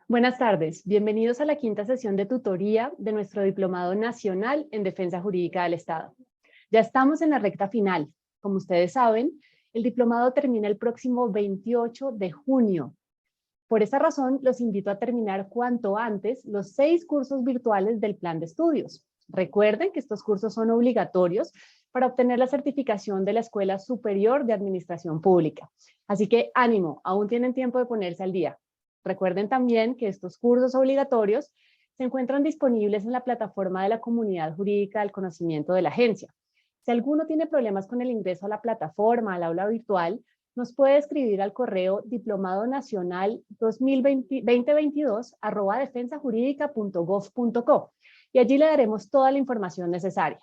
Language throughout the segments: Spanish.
Buenas tardes, bienvenidos a la quinta sesión de tutoría de nuestro Diplomado Nacional en Defensa Jurídica del Estado. Ya estamos en la recta final. Como ustedes saben, el diplomado termina el próximo 28 de junio. Por esa razón, los invito a terminar cuanto antes los 6 cursos virtuales del plan de estudios. Recuerden que estos cursos son obligatorios para obtener la certificación de la Escuela Superior de Administración Pública. Así que ánimo, aún tienen tiempo de ponerse al día. Recuerden también que estos cursos obligatorios se encuentran disponibles en la plataforma de la Comunidad Jurídica del Conocimiento de la agencia. Si alguno tiene problemas con el ingreso a la plataforma, al aula virtual, nos puede escribir al correo diplomadonacional2022@defensajurídica.gov.co y allí le daremos toda la información necesaria.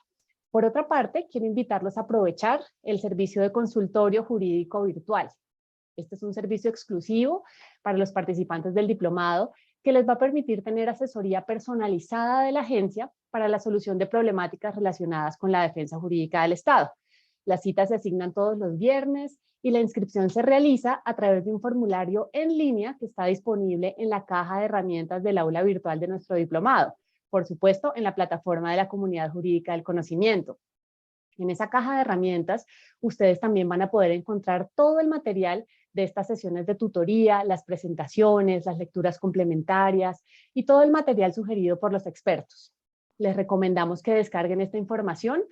Por otra parte, quiero invitarlos a aprovechar el servicio de consultorio jurídico virtual. Este es un servicio exclusivo para los participantes del diplomado que les va a permitir tener asesoría personalizada de la agencia para la solución de problemáticas relacionadas con la defensa jurídica del Estado. Las citas se asignan todos los viernes y la inscripción se realiza a través de un formulario en línea que está disponible en la caja de herramientas del aula virtual de nuestro diplomado, por supuesto en la plataforma de la Comunidad Jurídica del Conocimiento. En esa caja de herramientas, ustedes también van a poder encontrar todo el material de estas sesiones de tutoría, las presentaciones, las lecturas complementarias y todo el material sugerido por los expertos. Les recomendamos que descarguen esta información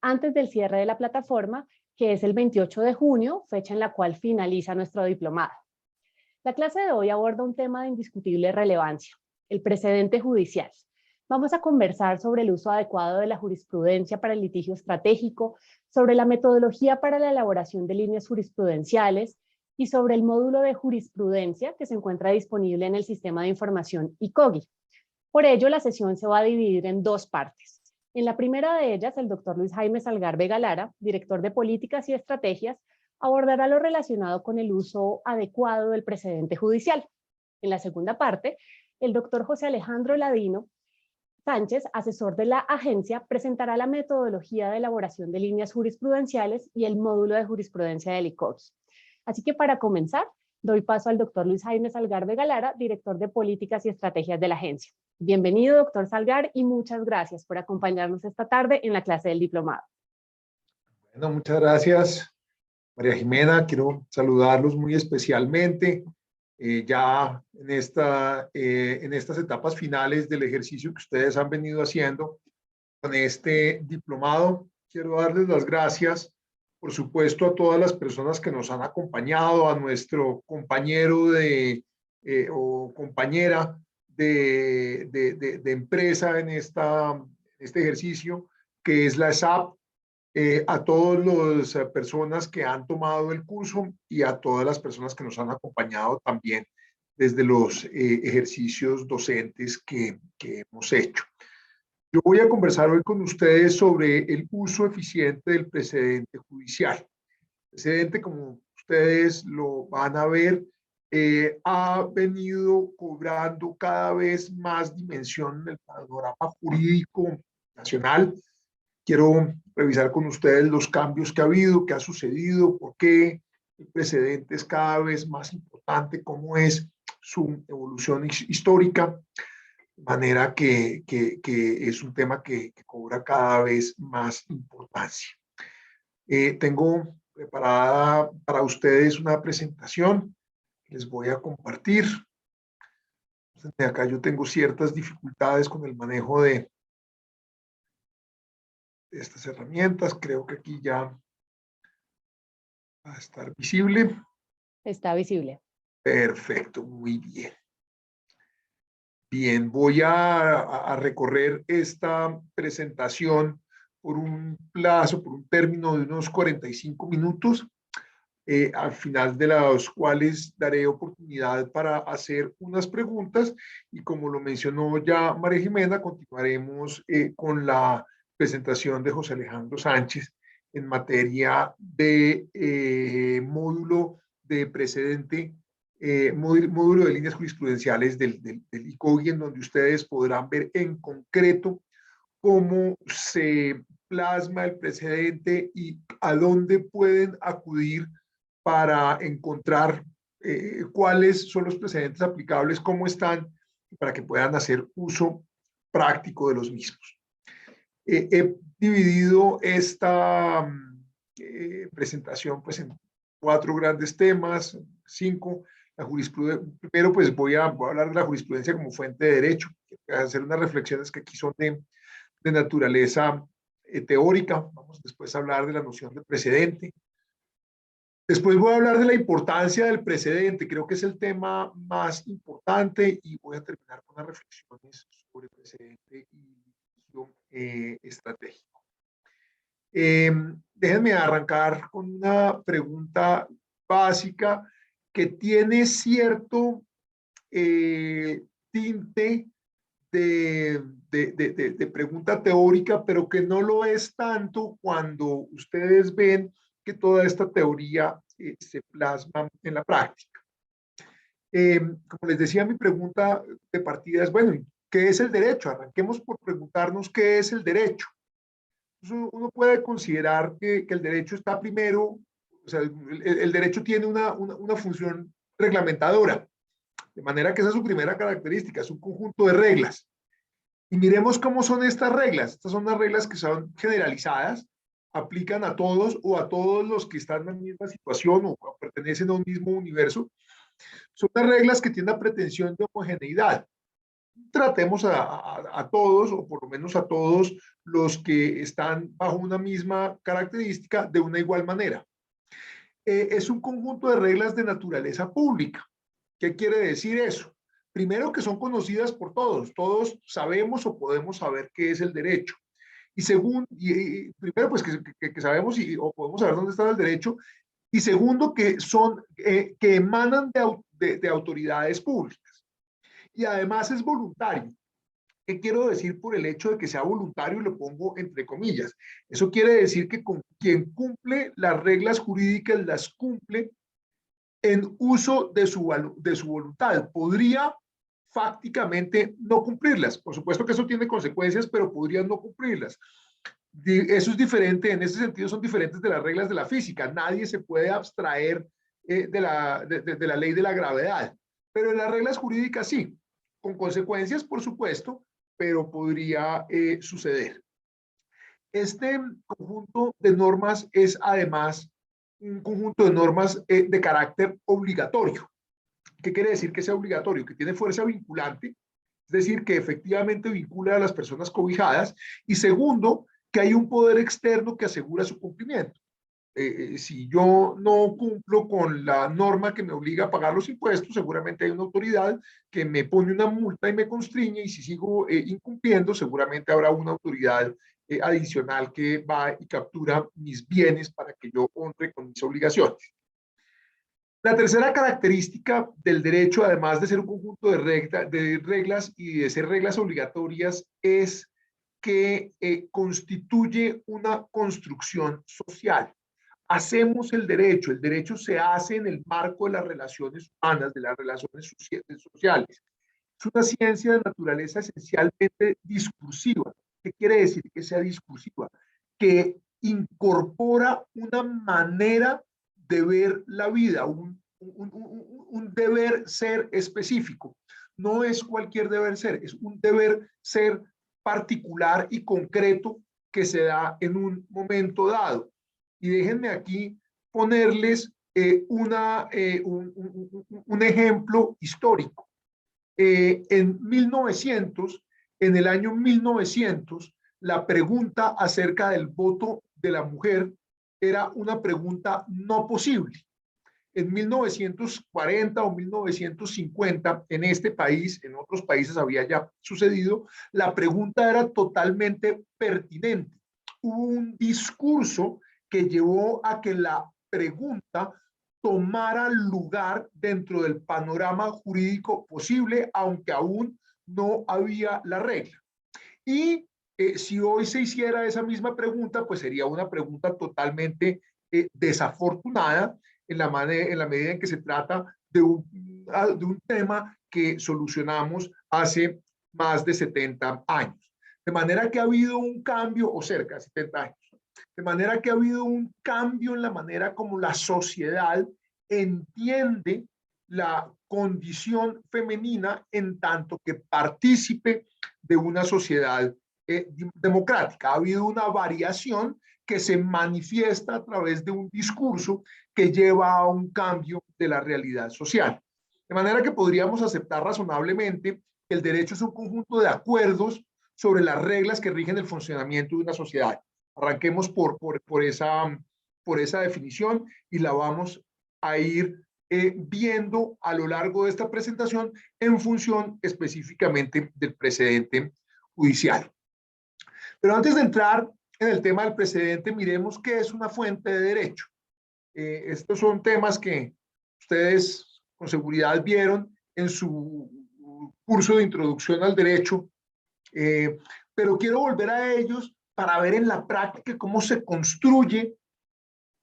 antes del cierre de la plataforma, que es el 28 de junio, fecha en la cual finaliza nuestro diplomado. La clase de hoy aborda un tema de indiscutible relevancia, el precedente judicial. Vamos a conversar sobre el uso adecuado de la jurisprudencia para el litigio estratégico, sobre la metodología para la elaboración de líneas jurisprudenciales y sobre el módulo de jurisprudencia que se encuentra disponible en el sistema de información ICOGI. Por ello, la sesión se va a dividir en 2 partes. En la primera de ellas, el doctor Luis Jaime Salgar Vega Lara, director de Políticas y Estrategias, abordará lo relacionado con el uso adecuado del precedente judicial. En la segunda parte, el doctor José Alejandro Ladino Sánchez, asesor de la agencia, presentará la metodología de elaboración de líneas jurisprudenciales y el módulo de jurisprudencia del ICOGI. Así que para comenzar, doy paso al doctor Luis Jaime Salgar Vega Lara, director de Políticas y Estrategias de la agencia. Bienvenido, doctor Salgar, y muchas gracias por acompañarnos esta tarde en la clase del diplomado. Bueno, muchas gracias, María Jimena. Quiero saludarlos muy especialmente ya en estas etapas finales del ejercicio que ustedes han venido haciendo con este diplomado. Quiero darles las gracias, por supuesto, a todas las personas que nos han acompañado, a nuestro compañero o compañera de empresa en este ejercicio, que es la ESAP, a todas las personas que han tomado el curso y a todas las personas que nos han acompañado también desde los ejercicios docentes que hemos hecho. Yo voy a conversar hoy con ustedes sobre el uso eficiente del precedente judicial. El precedente, como ustedes lo van a ver, ha venido cobrando cada vez más dimensión en el panorama jurídico nacional. Quiero revisar con ustedes los cambios que ha habido, qué ha sucedido, por qué el precedente es cada vez más importante, cómo es su evolución histórica, de manera que es un tema que cobra cada vez más importancia. Tengo preparada para ustedes una presentación que les voy a compartir. Acá yo tengo ciertas dificultades con el manejo de estas herramientas. Creo que aquí ya va a estar visible. Está visible. Perfecto, muy bien. Bien, voy a recorrer esta presentación por un plazo, por un término de unos 45 minutos, al final de los cuales daré oportunidad para hacer unas preguntas y, como lo mencionó ya María Jimena, continuaremos con la presentación de José Alejandro Sánchez en materia de módulo de precedente, módulo de líneas jurisprudenciales del ICOGI, en donde ustedes podrán ver en concreto cómo se plasma el precedente y a dónde pueden acudir para encontrar cuáles son los precedentes aplicables, cómo están para que puedan hacer uso práctico de los mismos. He dividido esta presentación pues, en 4 grandes temas, 5. La jurisprudencia, primero pues voy a hablar de la jurisprudencia como fuente de derecho, hacer unas reflexiones que aquí son de naturaleza teórica. Vamos después a hablar de la noción de precedente. Después voy a hablar de la importancia del precedente, creo que es el tema más importante, y voy a terminar con las reflexiones sobre precedente y litigio estratégico. Déjenme arrancar con una pregunta básica que tiene cierto tinte de pregunta teórica, pero que no lo es tanto cuando ustedes ven que toda esta teoría se plasma en la práctica. Como les decía, mi pregunta de partida es, bueno, ¿qué es el derecho? Arranquemos por preguntarnos qué es el derecho. Entonces, uno puede considerar que el derecho está primero, o sea, el derecho tiene una función reglamentadora, de manera que esa es su primera característica, es un conjunto de reglas. Y miremos cómo son estas reglas. Estas son las reglas que son generalizadas, aplican a todos o a todos los que están en la misma situación o pertenecen a un mismo universo. Son las reglas que tienen la pretensión de homogeneidad. Tratemos a todos, o por lo menos a todos los que están bajo una misma característica de una igual manera. Es un conjunto de reglas de naturaleza pública. ¿Qué quiere decir eso? Primero, que son conocidas por todos. Todos sabemos o podemos saber qué es el derecho. Y segundo, primero, pues que sabemos o podemos saber dónde está el derecho. Y segundo, que son, que emanan de autoridades públicas. Y además es voluntario. ¿Qué quiero decir por el hecho de que sea voluntario? Lo pongo entre comillas. Eso quiere decir que con quien cumple las reglas jurídicas las cumple en uso de su voluntad. Podría fácticamente no cumplirlas. Por supuesto que eso tiene consecuencias, pero podría no cumplirlas. Eso es diferente, en ese sentido son diferentes de las reglas de la física. Nadie se puede abstraer de la ley de la gravedad, pero en las reglas jurídicas sí, con consecuencias, por supuesto, pero podría suceder. Este conjunto de normas es además un conjunto de normas de carácter obligatorio. ¿Qué quiere decir que sea obligatorio? Que tiene fuerza vinculante, es decir, que efectivamente vincula a las personas cobijadas. Y segundo, que hay un poder externo que asegura su cumplimiento. Si yo no cumplo con la norma que me obliga a pagar los impuestos, seguramente hay una autoridad que me pone una multa y me constriñe, y si sigo incumpliendo, seguramente habrá una autoridad adicional que va y captura mis bienes para que yo honre con mis obligaciones. La tercera característica del derecho, además de ser un conjunto de reglas y de ser reglas obligatorias, es que constituye una construcción social. Hacemos el derecho se hace en el marco de las relaciones humanas, de las relaciones sociales. Es una ciencia de naturaleza esencialmente discursiva. ¿Qué quiere decir que sea discursiva? Que incorpora una manera de ver la vida, un deber ser específico. No es cualquier deber ser, es un deber ser particular y concreto que se da en un momento dado. Y déjenme aquí ponerles un ejemplo histórico. En el año 1900, la pregunta acerca del voto de la mujer era una pregunta no posible. En 1940 o 1950, en este país, en otros países había ya sucedido, la pregunta era totalmente pertinente. Hubo un discurso que llevó a que la pregunta tomara lugar dentro del panorama jurídico posible, aunque aún no había la regla. Y si hoy se hiciera esa misma pregunta, pues sería una pregunta totalmente desafortunada en la medida en que se trata de un tema que solucionamos hace más de 70 años. De manera que ha habido un cambio, o cerca de 70 años, de manera que ha habido un cambio en la manera como la sociedad entiende la condición femenina en tanto que partícipe de una sociedad democrática. Ha habido una variación que se manifiesta a través de un discurso que lleva a un cambio de la realidad social. De manera que podríamos aceptar razonablemente que el derecho es un conjunto de acuerdos sobre las reglas que rigen el funcionamiento de una sociedad. Arranquemos por esa definición y la vamos a ir viendo a lo largo de esta presentación en función específicamente del precedente judicial. Pero antes de entrar en el tema del precedente, miremos qué es una fuente de derecho. Estos son temas que ustedes con seguridad vieron en su curso de introducción al derecho, pero quiero volver a ellos para ver en la práctica cómo se construyen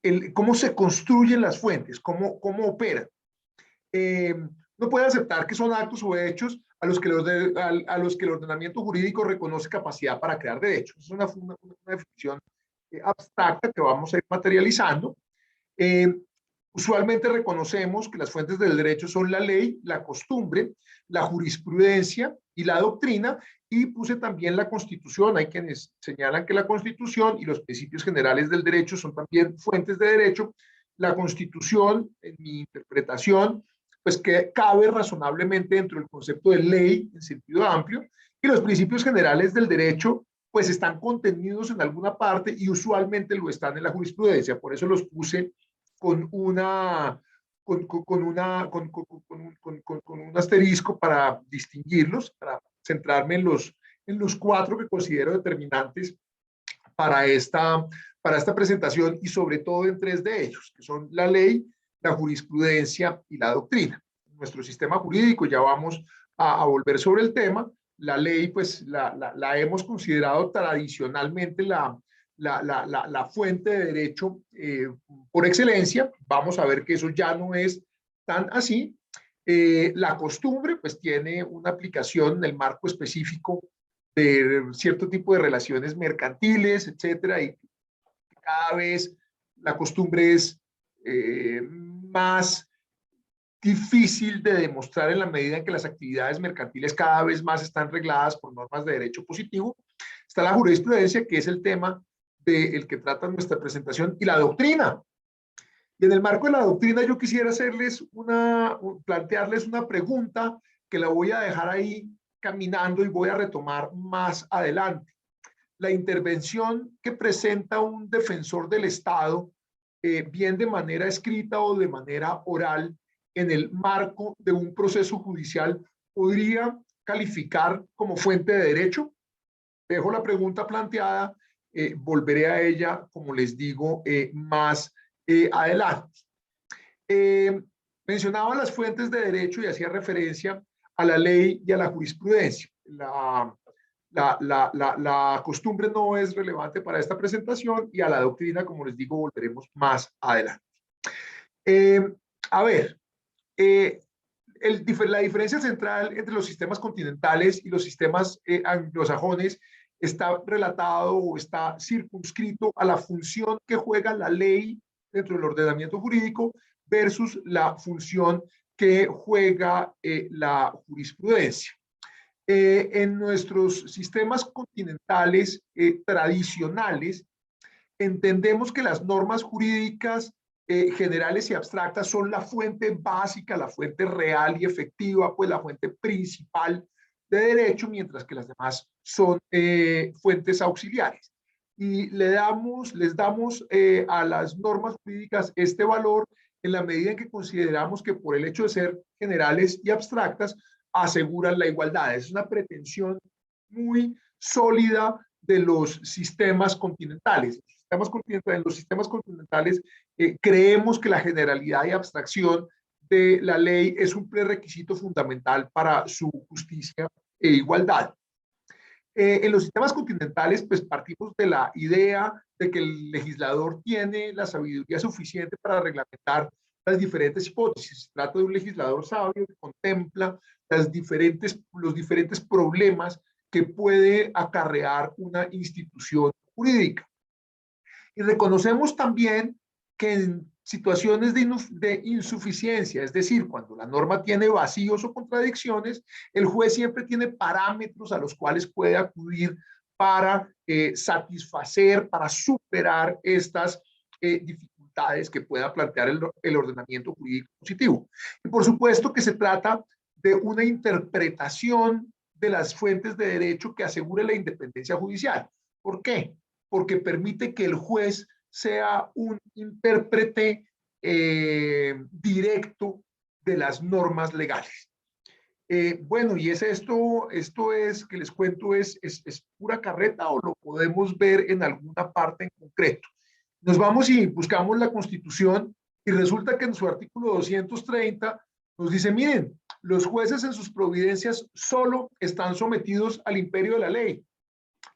las fuentes, cómo operan. No puede aceptar que son actos o hechos a los que el ordenamiento jurídico reconoce capacidad para crear derechos. Es una definición abstracta que vamos a ir materializando. Usualmente reconocemos que las fuentes del derecho son la ley, la costumbre, la jurisprudencia y la doctrina, y puse también la Constitución. Hay quienes señalan que la Constitución y los principios generales del derecho son también fuentes de derecho. La Constitución, en mi interpretación, pues que cabe razonablemente dentro del concepto de ley en sentido amplio, y los principios generales del derecho pues están contenidos en alguna parte y usualmente lo están en la jurisprudencia. Por eso los puse con un asterisco para distinguirlos, para centrarme en los 4 que considero determinantes para esta presentación, y sobre todo en 3 de ellos, que son la ley, la jurisprudencia y la doctrina. Nuestro sistema jurídico, ya vamos a volver sobre el tema. La ley, pues la hemos considerado tradicionalmente la fuente de derecho por excelencia. Vamos a ver que eso ya no es tan así. La costumbre, pues tiene una aplicación en el marco específico de cierto tipo de relaciones mercantiles, etcétera, y cada vez la costumbre es más difícil de demostrar en la medida en que las actividades mercantiles cada vez más están regladas por normas de derecho positivo. Está la jurisprudencia, que es el tema del que trata nuestra presentación, y la doctrina. Y en el marco de la doctrina yo quisiera plantearles una pregunta que la voy a dejar ahí caminando y voy a retomar más adelante. La intervención que presenta un defensor del Estado, bien de manera escrita o de manera oral, en el marco de un proceso judicial, ¿podría calificar como fuente de derecho? Dejo la pregunta planteada, volveré a ella, como les digo, más adelante. Mencionaba las fuentes de derecho y hacía referencia a la ley y a la jurisprudencia. La costumbre no es relevante para esta presentación, y a la doctrina, como les digo, volveremos más adelante. A ver, la diferencia central entre los sistemas continentales y los sistemas anglosajones está relatado o está circunscrito a la función que juega la ley dentro del ordenamiento jurídico versus la función que juega la jurisprudencia. En nuestros sistemas continentales tradicionales, entendemos que las normas jurídicas generales y abstractas son la fuente básica, la fuente real y efectiva, pues la fuente principal de derecho, mientras que las demás son fuentes auxiliares. Y les damos a las normas jurídicas este valor en la medida en que consideramos que, por el hecho de ser generales y abstractas, aseguran la igualdad. Es una pretensión muy sólida de los sistemas continentales. En los sistemas continentales creemos que la generalidad y abstracción de la ley es un prerequisito fundamental para su justicia e igualdad. En los sistemas continentales, pues partimos de la idea de que el legislador tiene la sabiduría suficiente para reglamentar las diferentes hipótesis. Se trata de un legislador sabio que contempla los diferentes problemas que puede acarrear una institución jurídica. Y reconocemos también que en situaciones de insuficiencia, es decir, cuando la norma tiene vacíos o contradicciones, el juez siempre tiene parámetros a los cuales puede acudir para satisfacer, para superar estas dificultades que pueda plantear el ordenamiento jurídico positivo. Y por supuesto que se trata de una interpretación de las fuentes de derecho que asegure la independencia judicial. ¿Por qué? Porque permite que el juez sea un intérprete directo de las normas legales. Bueno, y es esto es que les cuento, es pura carreta o lo podemos ver en alguna parte en concreto. Nos vamos y buscamos la Constitución y resulta que en su artículo 230 nos dice, miren, los jueces en sus providencias solo están sometidos al imperio de la ley.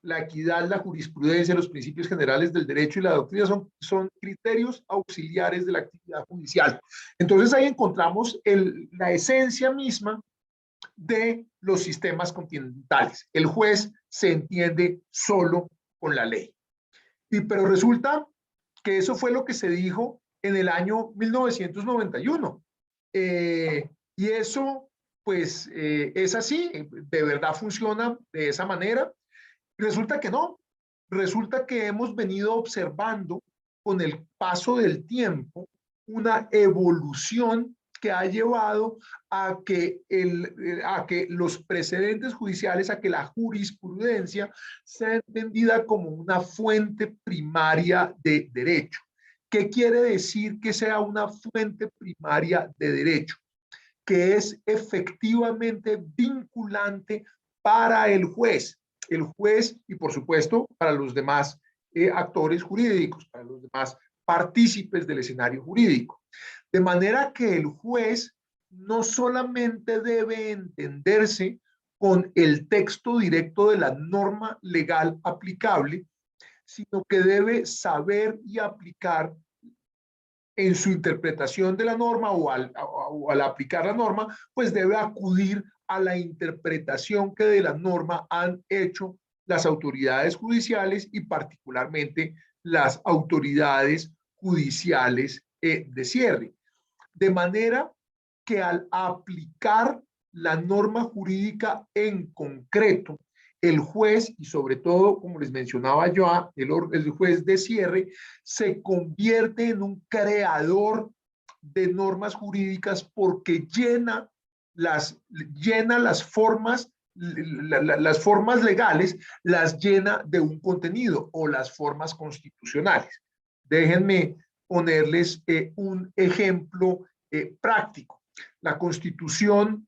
La equidad, la jurisprudencia, los principios generales del derecho y la doctrina son criterios auxiliares de la actividad judicial. Entonces ahí encontramos la esencia misma de los sistemas continentales. El juez se entiende solo con la ley. Pero resulta que eso fue lo que se dijo en el año 1991. Y eso, pues, es así, de verdad funciona de esa manera. Resulta que no, resulta que hemos venido observando con el paso del tiempo una evolución que ha llevado a que los precedentes judiciales, a que la jurisprudencia sea entendida como una fuente primaria de derecho. ¿Qué quiere decir que sea una fuente primaria de derecho? Que es efectivamente vinculante para el juez y por supuesto para los demás actores jurídicos, para los demás partícipes del escenario jurídico. De manera que el juez no solamente debe entenderse con el texto directo de la norma legal aplicable, sino que debe saber y aplicar en su interpretación de la norma o al aplicar la norma, pues debe acudir a la interpretación que de la norma han hecho las autoridades judiciales y particularmente las autoridades judiciales de cierre. De manera que al aplicar la norma jurídica en concreto, el juez, y sobre todo, como les mencionaba yo, el juez de cierre, se convierte en un creador de normas jurídicas porque llena las formas, las formas legales, las llena de un contenido o las formas constitucionales. Déjenme ponerles un ejemplo práctico. La Constitución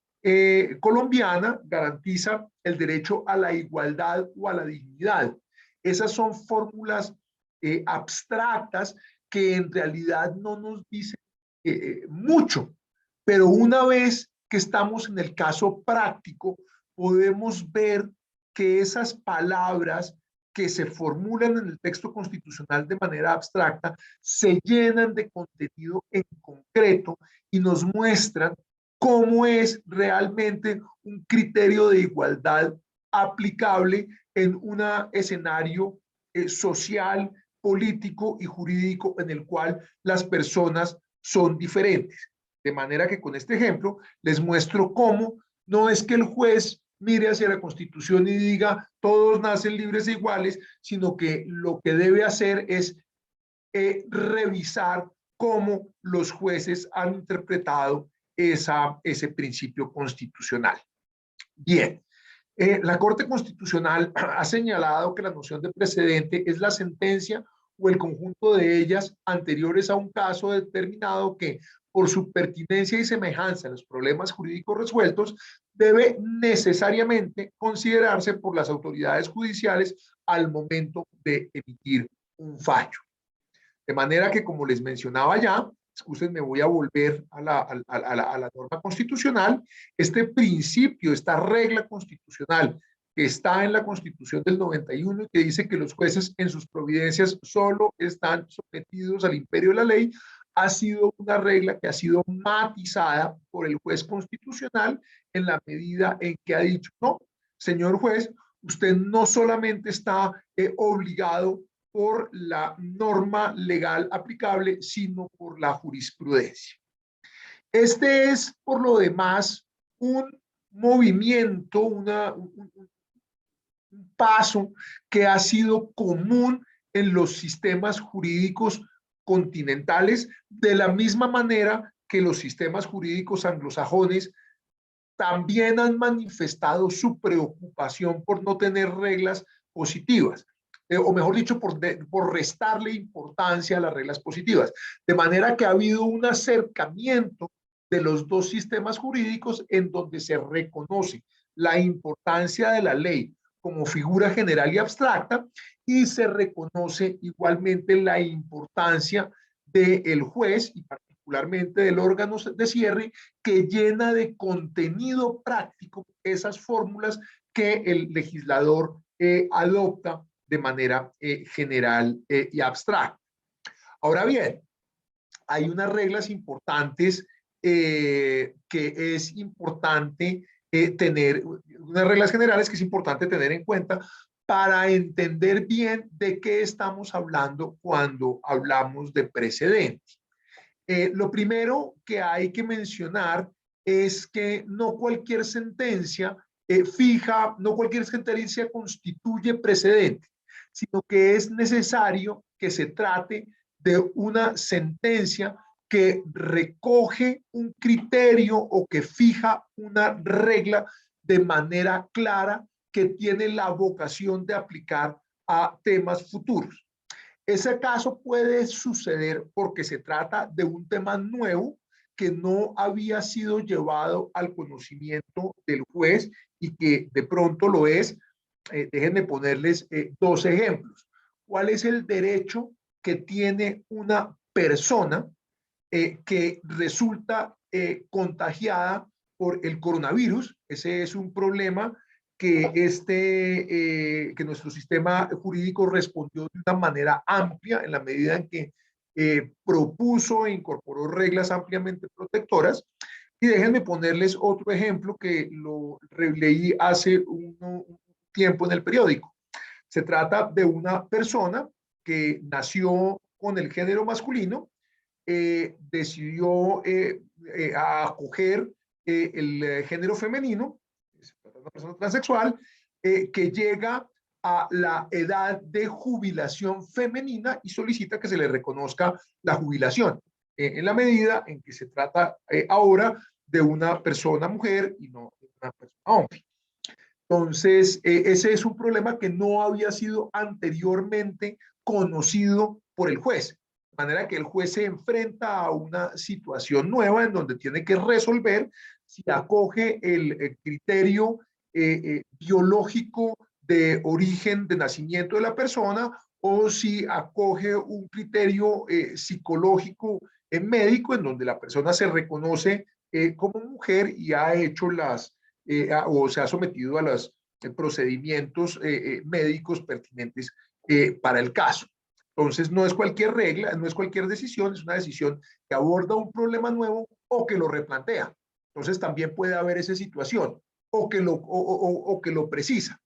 colombiana garantiza el derecho a la igualdad o a la dignidad. Esas son fórmulas abstractas que en realidad no nos dicen mucho, pero una vez que estamos en el caso práctico, podemos ver que esas palabras que se formulan en el texto constitucional de manera abstracta se llenan de contenido en concreto y nos muestran cómo es realmente un criterio de igualdad aplicable en un escenario social, político y jurídico en el cual las personas son diferentes. De manera que con este ejemplo les muestro cómo no es que el juez mire hacia la Constitución y diga todos nacen libres e iguales, sino que lo que debe hacer es revisar cómo los jueces han interpretado ese principio constitucional. Bien, la Corte Constitucional ha señalado que la noción de precedente es la sentencia o el conjunto de ellas anteriores a un caso determinado que, por su pertinencia y semejanza en los problemas jurídicos resueltos, debe necesariamente considerarse por las autoridades judiciales al momento de emitir un fallo. De manera que, como les mencionaba ya, me voy a volver a la norma constitucional. Este principio, esta regla constitucional que está en la Constitución del 91 y que dice que los jueces en sus providencias solo están sometidos al imperio de la ley, ha sido una regla que ha sido matizada por el juez constitucional en la medida en que ha dicho, no, señor juez, usted no solamente está obligado por la norma legal aplicable, sino por la jurisprudencia. Este es, por lo demás, un movimiento, un paso que ha sido común en los sistemas jurídicos continentales, de la misma manera que los sistemas jurídicos anglosajones también han manifestado su preocupación por no tener reglas positivas, o mejor dicho, por restarle importancia a las reglas positivas. De manera que ha habido un acercamiento de los dos sistemas jurídicos en donde se reconoce la importancia de la ley como figura general y abstracta, y se reconoce igualmente la importancia del juez y particularmente del órgano de cierre, que llena de contenido práctico esas fórmulas que el legislador adopta de manera general y abstracta. Ahora bien, hay unas reglas importantes que es importante tener, unas reglas generales que es importante tener en cuenta para entender bien de qué estamos hablando cuando hablamos de precedente. Lo primero que hay que mencionar es que no cualquier sentencia no cualquier sentencia constituye precedente, sino que es necesario que se trate de una sentencia que recoge un criterio o que fija una regla de manera clara que tiene la vocación de aplicar a temas futuros. Ese caso puede suceder porque se trata de un tema nuevo que no había sido llevado al conocimiento del juez y que de pronto lo es. Déjenme ponerles dos ejemplos. ¿Cuál es el derecho que tiene una persona que resulta contagiada por el coronavirus? Ese es un problema que nuestro sistema jurídico respondió de una manera amplia en la medida en que propuso e incorporó reglas ampliamente protectoras. Y déjenme ponerles otro ejemplo que lo leí hace un tiempo en el periódico. Se trata de una persona que nació con el género masculino, decidió acoger el género femenino, es una persona transexual, que llega a la edad de jubilación femenina y solicita que se le reconozca la jubilación, en la medida en que se trata ahora de una persona mujer y no de una persona hombre. Entonces, ese es un problema que no había sido anteriormente conocido por el juez. De manera que el juez se enfrenta a una situación nueva en donde tiene que resolver si acoge el criterio biológico de origen de nacimiento de la persona o si acoge un criterio psicológico médico en donde la persona se reconoce como mujer y ha hecho o se ha sometido a los procedimientos médicos pertinentes para el caso. Entonces, no es cualquier regla, no es cualquier decisión, es una decisión que aborda un problema nuevo o que lo replantea. Entonces, también puede haber esa situación o que lo precisa.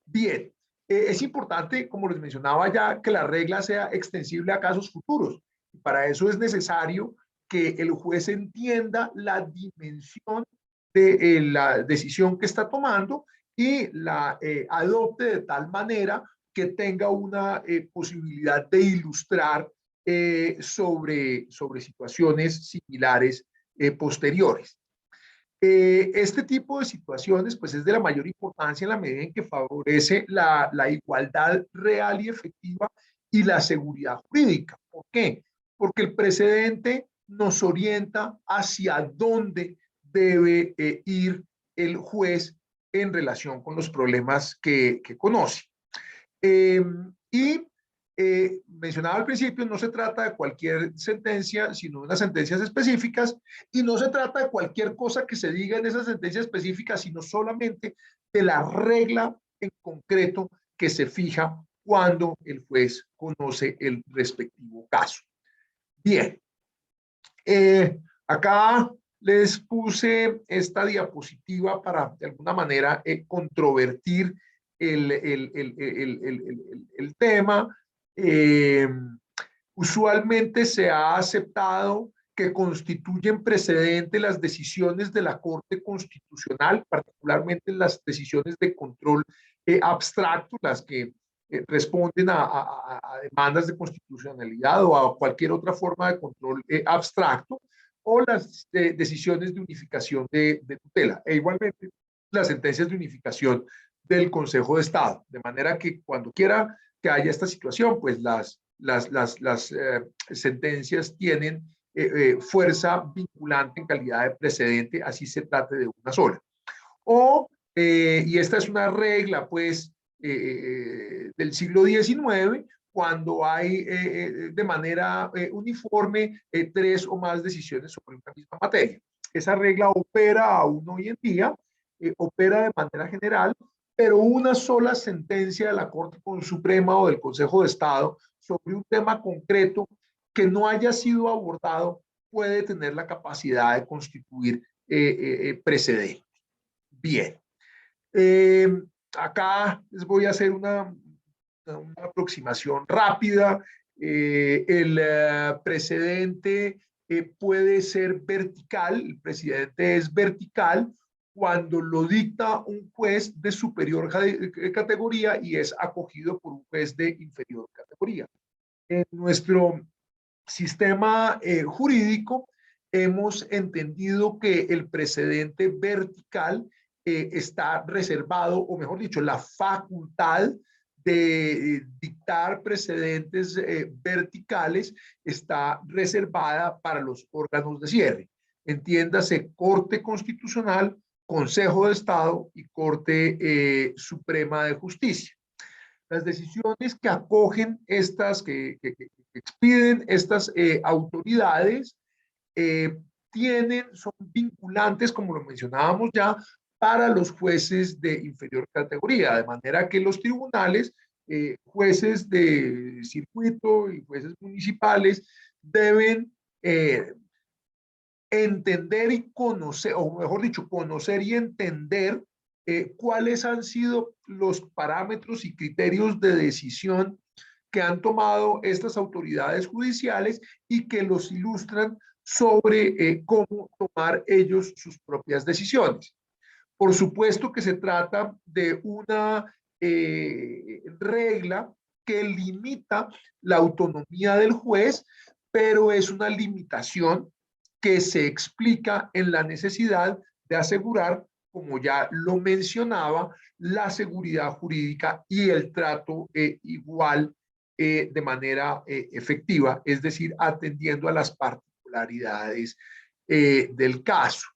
Bien, es importante, como les mencionaba ya, que la regla sea extensible a casos futuros. Para eso es necesario que el juez entienda la dimensión de la decisión que está tomando y la adopte de tal manera que tenga una posibilidad de ilustrar sobre situaciones similares posteriores. Este tipo de situaciones pues es de la mayor importancia en la medida en que favorece la igualdad real y efectiva y la seguridad jurídica. ¿Por qué? Porque el precedente nos orienta hacia dónde debe ir el juez en relación con los problemas que conoce. Y mencionaba al principio, no se trata de cualquier sentencia, sino de unas sentencias específicas, y no se trata de cualquier cosa que se diga en esa sentencia específica, sino solamente de la regla en concreto que se fija cuando el juez conoce el respectivo caso. Bien, acá les puse esta diapositiva para de alguna manera controvertir el tema. eh, usualmente se ha aceptado que constituyen precedente las decisiones de la Corte Constitucional, particularmente las decisiones de control abstracto, las que responden a demandas de constitucionalidad o a cualquier otra forma de control abstracto, o las decisiones de unificación de tutela, e igualmente las sentencias de unificación del Consejo de Estado, de manera que cuando quiera que haya esta situación, pues las sentencias tienen fuerza vinculante en calidad de precedente, así se trate de una sola. O, y esta es una regla, pues, del siglo XIX, cuando hay de manera uniforme 3 o más decisiones sobre una misma materia. Esa regla opera aún hoy en día, opera de manera general, pero una sola sentencia de la Corte Suprema o del Consejo de Estado sobre un tema concreto que no haya sido abordado puede tener la capacidad de constituir precedente. Bien. Acá les voy a hacer una aproximación rápida. El precedente puede ser vertical, el precedente es vertical cuando lo dicta un juez de superior categoría y es acogido por un juez de inferior categoría. En nuestro sistema jurídico hemos entendido que el precedente vertical está reservado, o mejor dicho, la facultad de dictar precedentes verticales está reservada para los órganos de cierre. Entiéndase Corte Constitucional, Consejo de Estado y Corte Suprema de Justicia. Las decisiones que acogen estas, que expiden estas autoridades, son vinculantes, como lo mencionábamos ya, para los jueces de inferior categoría, de manera que los tribunales, jueces de circuito y jueces municipales, deben entender y conocer, o mejor dicho, conocer y entender cuáles han sido los parámetros y criterios de decisión que han tomado estas autoridades judiciales y que los ilustran sobre cómo tomar ellos sus propias decisiones. Por supuesto que se trata de una regla que limita la autonomía del juez, pero es una limitación que se explica en la necesidad de asegurar, como ya lo mencionaba, la seguridad jurídica y el trato igual de manera efectiva, es decir, atendiendo a las particularidades del caso.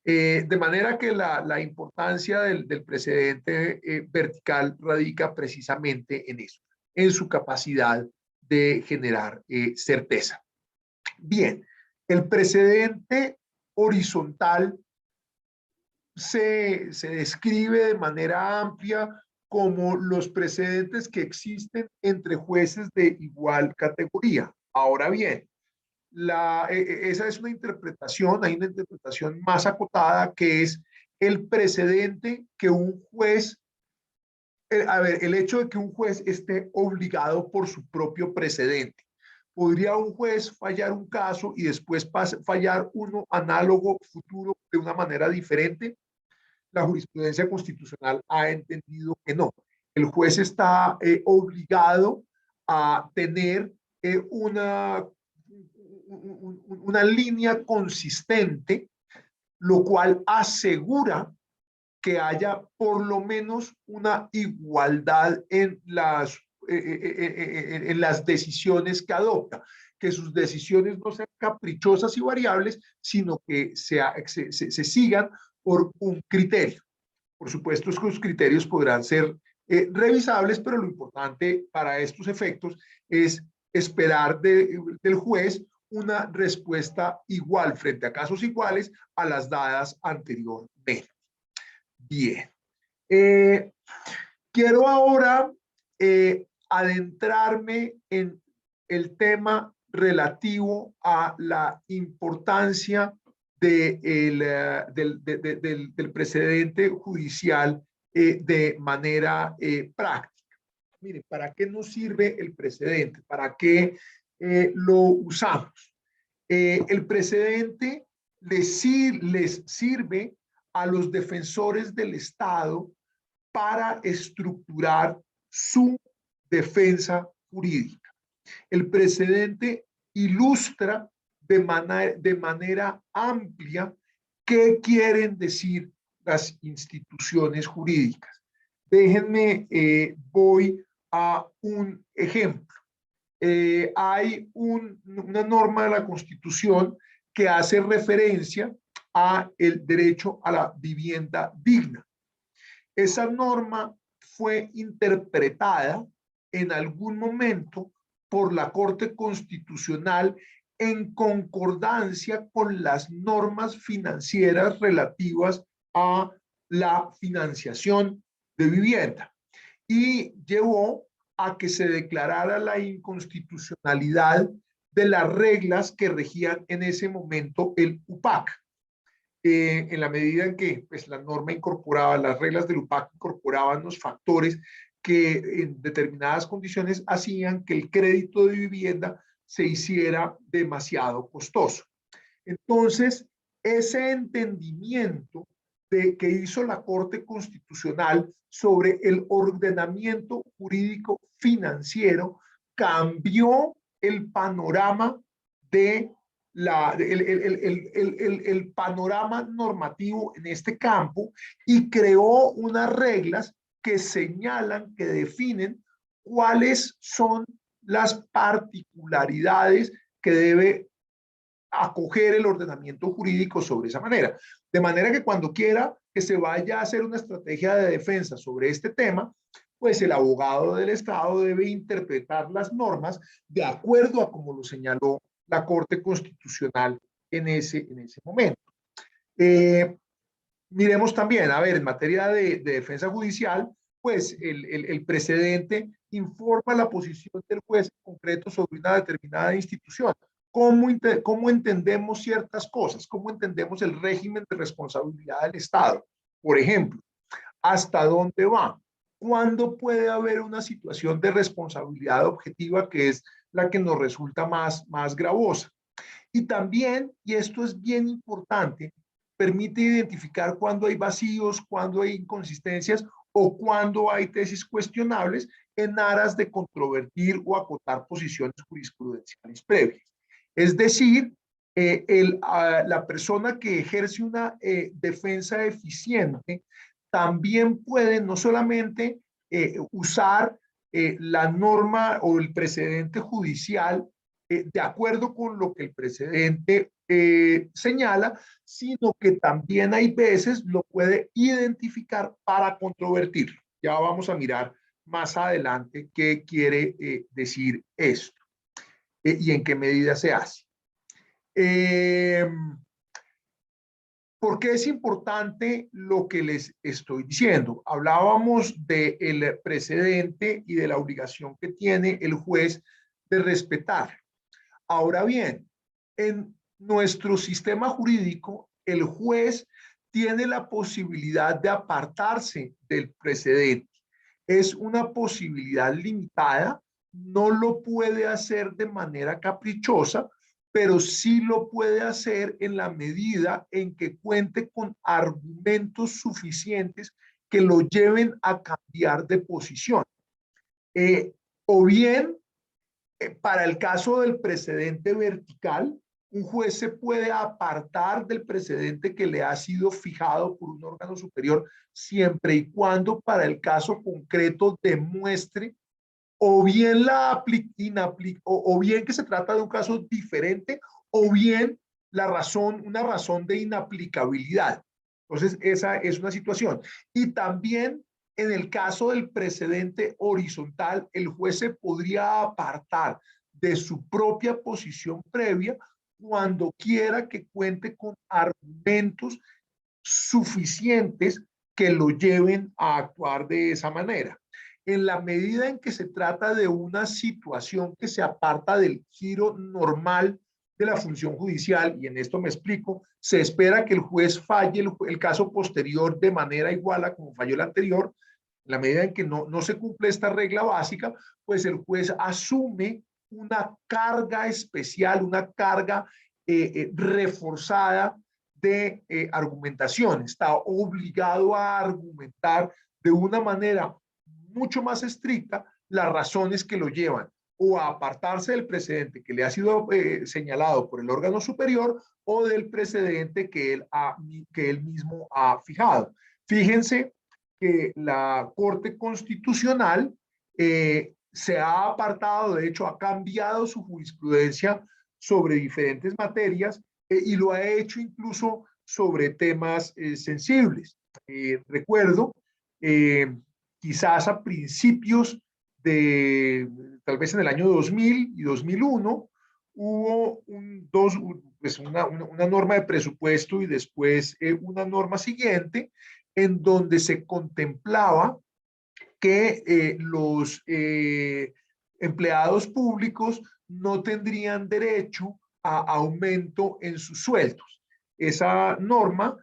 De manera que la importancia del precedente vertical radica precisamente en eso, en su capacidad de generar certeza. Bien, el precedente horizontal se describe de manera amplia como los precedentes que existen entre jueces de igual categoría. Ahora bien, esa es una interpretación, hay una interpretación más acotada que es el precedente que un juez, el hecho de que un juez esté obligado por su propio precedente. ¿Podría un juez fallar un caso y después fallar uno análogo futuro de una manera diferente? La jurisprudencia constitucional ha entendido que no. El juez está obligado a tener una línea consistente, lo cual asegura que haya por lo menos una igualdad en las decisiones que adopta, que sus decisiones no sean caprichosas y variables, sino que se sigan por un criterio. Por supuesto, estos criterios podrán ser revisables, pero lo importante para estos efectos es esperar del juez una respuesta igual frente a casos iguales a las dadas anteriormente. Bien. Quiero ahora adentrarme en el tema relativo a la importancia del precedente judicial de manera práctica. Mire, ¿para qué nos sirve el precedente? ¿Para qué lo usamos? El precedente les sirve a los defensores del Estado para estructurar su defensa jurídica. El precedente ilustra de manera amplia qué quieren decir las instituciones jurídicas. Déjenme, voy a un ejemplo. Hay una norma de la Constitución que hace referencia a el derecho a la vivienda digna. Esa norma fue interpretada en algún momento por la Corte Constitucional en concordancia con las normas financieras relativas a la financiación de vivienda y llevó a que se declarara la inconstitucionalidad de las reglas que regían en ese momento el UPAC. En la medida en que pues, la norma incorporaba, las reglas del UPAC incorporaban los factores que en determinadas condiciones hacían que el crédito de vivienda se hiciera demasiado costoso. Entonces, ese entendimiento que hizo la Corte Constitucional sobre el ordenamiento jurídico financiero cambió el panorama de el panorama normativo en este campo y creó unas reglas que señalan, que definen cuáles son las particularidades que debe acoger el ordenamiento jurídico sobre esa manera. De manera que cuando quiera que se vaya a hacer una estrategia de defensa sobre este tema, pues el abogado del Estado debe interpretar las normas de acuerdo a como lo señaló la Corte Constitucional en ese momento. Miremos también, a ver, en materia de defensa judicial, pues el precedente informa la posición del juez en concreto sobre una determinada institución. ¿Cómo entendemos ciertas cosas? ¿Cómo entendemos el régimen de responsabilidad del Estado? Por ejemplo, ¿hasta dónde va? ¿Cuándo puede haber una situación de responsabilidad objetiva que es la que nos resulta más gravosa? Y también, y esto es bien importante, permite identificar cuándo hay vacíos, cuándo hay inconsistencias o cuándo hay tesis cuestionables en aras de controvertir o acotar posiciones jurisprudenciales previas. Es decir, la persona que ejerce una defensa eficiente también puede no solamente usar la norma o el precedente judicial de acuerdo con lo que el precedente señala, sino que también hay veces lo puede identificar para controvertirlo. Ya vamos a mirar más adelante qué quiere decir esto y en qué medida se hace. ¿Por qué es importante lo que les estoy diciendo? Hablábamos del precedente y de la obligación que tiene el juez de respetar. Ahora bien, en nuestro sistema jurídico, el juez tiene la posibilidad de apartarse del precedente. Es una posibilidad limitada, no lo puede hacer de manera caprichosa, pero sí lo puede hacer en la medida en que cuente con argumentos suficientes que lo lleven a cambiar de posición. O bien, para el caso del precedente vertical, un juez se puede apartar del precedente que le ha sido fijado por un órgano superior siempre y cuando para el caso concreto demuestre o bien o bien que se trata de un caso diferente o bien una razón de inaplicabilidad. Entonces, esa es una situación. Y también en el caso del precedente horizontal, el juez se podría apartar de su propia posición previa cuando quiera que cuente con argumentos suficientes que lo lleven a actuar de esa manera. En la medida en que se trata de una situación que se aparta del giro normal de la función judicial, y en esto me explico, se espera que el juez falle el caso posterior de manera igual a como falló el anterior, En la medida en que no se cumple esta regla básica, pues el juez asume una carga especial, una carga reforzada de argumentación. Está obligado a argumentar de una manera mucho más estricta las razones que lo llevan o a apartarse del precedente que le ha sido señalado por el órgano superior o del precedente que él mismo ha fijado. Fíjense que la Corte Constitucional se ha apartado, de hecho ha cambiado su jurisprudencia sobre diferentes materias y lo ha hecho incluso sobre temas sensibles. Recuerdo, quizás a principios tal vez en el año 2000 y 2001, hubo una norma de presupuesto y después una norma siguiente en donde se contemplaba que los empleados públicos no tendrían derecho a aumento en sus sueldos. Esa norma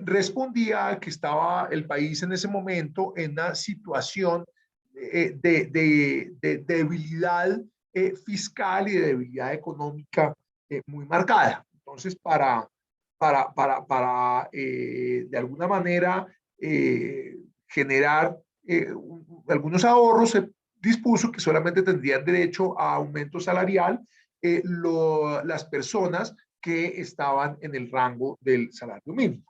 respondía a que estaba el país en ese momento en una situación de debilidad fiscal y de debilidad económica muy marcada. Entonces, para de alguna manera generar algunos ahorros, se dispuso que solamente tendrían derecho a aumento salarial las personas que estaban en el rango del salario mínimo.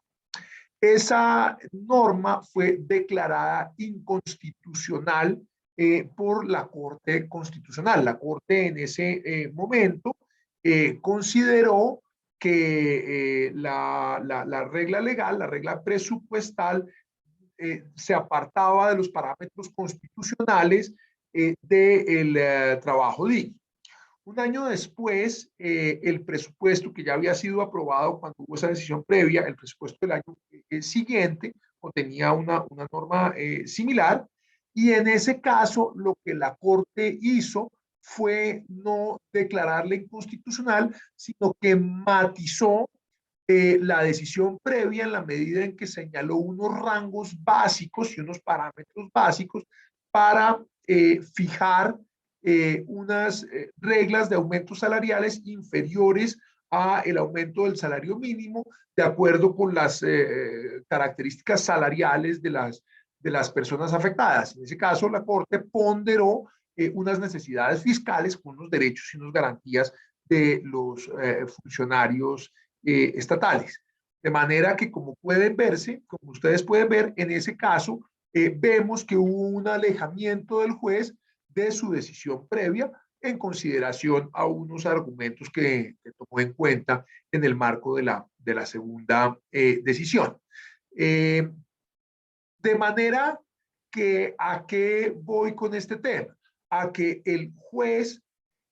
Esa norma fue declarada inconstitucional por la Corte Constitucional. La Corte en ese momento consideró que la regla legal, la regla presupuestal, se apartaba de los parámetros constitucionales del trabajo digno. Un año después, el presupuesto que ya había sido aprobado cuando hubo esa decisión previa, el presupuesto del año siguiente, contenía una norma similar, y en ese caso lo que la Corte hizo fue no declararla inconstitucional, sino que matizó la decisión previa en la medida en que señaló unos rangos básicos y unos parámetros básicos para fijar unas reglas de aumentos salariales inferiores a el aumento del salario mínimo de acuerdo con las características salariales de las personas afectadas. En ese caso, la Corte ponderó unas necesidades fiscales con unos derechos y unas garantías de los funcionarios estatales. De manera que, como pueden verse, como ustedes pueden ver, en ese caso, vemos que hubo un alejamiento del juez de su decisión previa en consideración a unos argumentos que tomó en cuenta en el marco de la segunda decisión. De manera que, ¿a qué voy con este tema? A que el juez,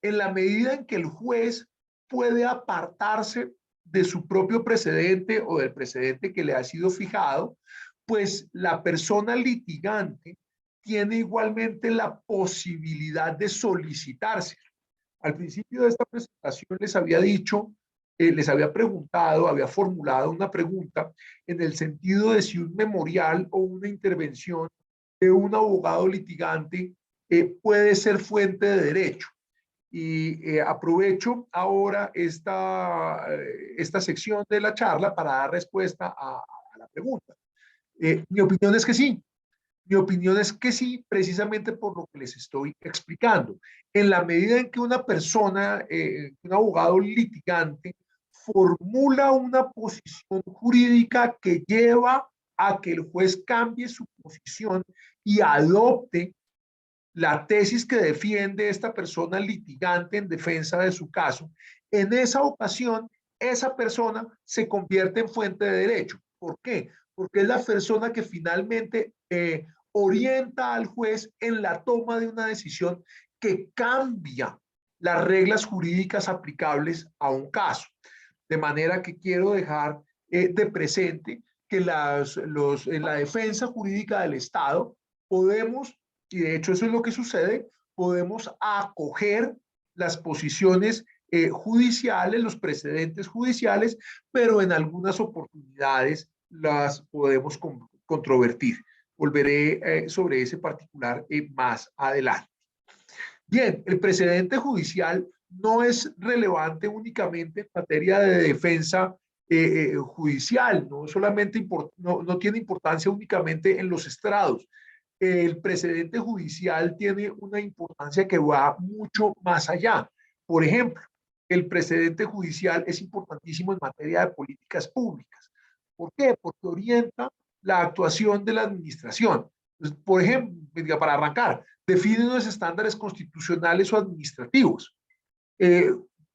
en la medida en que el juez puede apartarse de su propio precedente o del precedente que le ha sido fijado, pues la persona litigante tiene igualmente la posibilidad de solicitarse. Al principio de esta presentación les había dicho, les había preguntado, había formulado una pregunta en el sentido de si un memorial o una intervención de un abogado litigante puede ser fuente de derecho. Y aprovecho ahora esta sección de la charla para dar respuesta a la pregunta. Mi opinión es que sí. Mi opinión es que sí, precisamente por lo que les estoy explicando. En la medida en que una persona, un abogado litigante, formula una posición jurídica que lleva a que el juez cambie su posición y adopte la tesis que defiende esta persona litigante en defensa de su caso, en esa ocasión, esa persona se convierte en fuente de derecho. ¿Por qué? Porque es la persona que finalmente orienta al juez en la toma de una decisión que cambia las reglas jurídicas aplicables a un caso. De manera que quiero dejar de presente que en la defensa jurídica del Estado podemos, y de hecho eso es lo que sucede, podemos acoger las posiciones judiciales, los precedentes judiciales, pero en algunas oportunidades las podemos controvertir. volveré sobre ese particular más adelante. Bien, el precedente judicial no es relevante únicamente en materia de defensa judicial, no solamente no tiene importancia únicamente en los estrados. El precedente judicial tiene una importancia que va mucho más allá. Por ejemplo, el precedente judicial es importantísimo en materia de políticas públicas. ¿Por qué? Porque orienta la actuación de la administración. Entonces, por ejemplo, para arrancar, define unos estándares constitucionales o administrativos. Eh,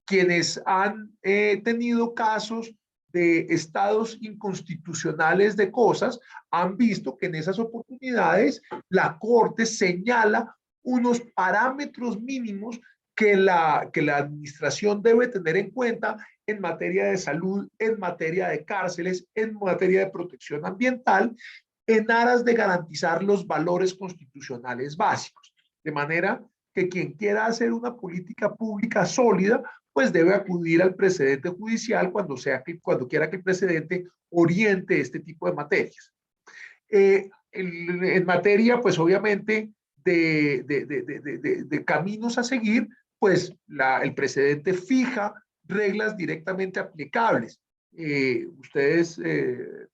Quienes han tenido casos de estados inconstitucionales de cosas han visto que en esas oportunidades la Corte señala unos parámetros mínimos que la administración debe tener en cuenta en materia de salud, en materia de cárceles, en materia de protección ambiental, en aras de garantizar los valores constitucionales básicos. De manera que quien quiera hacer una política pública sólida, pues debe acudir al precedente judicial cuando quiera que el precedente oriente este tipo de materias. En materia, pues obviamente, de caminos a seguir, pues el precedente fija reglas directamente aplicables. Ustedes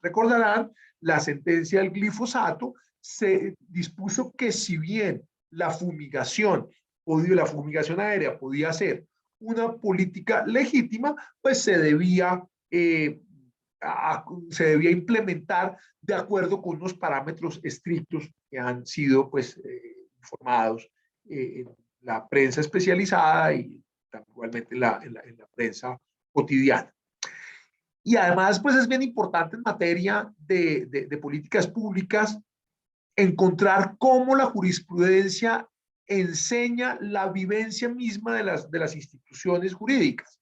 recordarán la sentencia del glifosato, se dispuso que si bien la fumigación aérea podía ser una política legítima, pues se debía implementar de acuerdo con unos parámetros estrictos que han sido pues informados en la prensa especializada y igualmente en la prensa cotidiana. Y además pues es bien importante en materia de políticas públicas encontrar cómo la jurisprudencia enseña la vivencia misma de las instituciones jurídicas.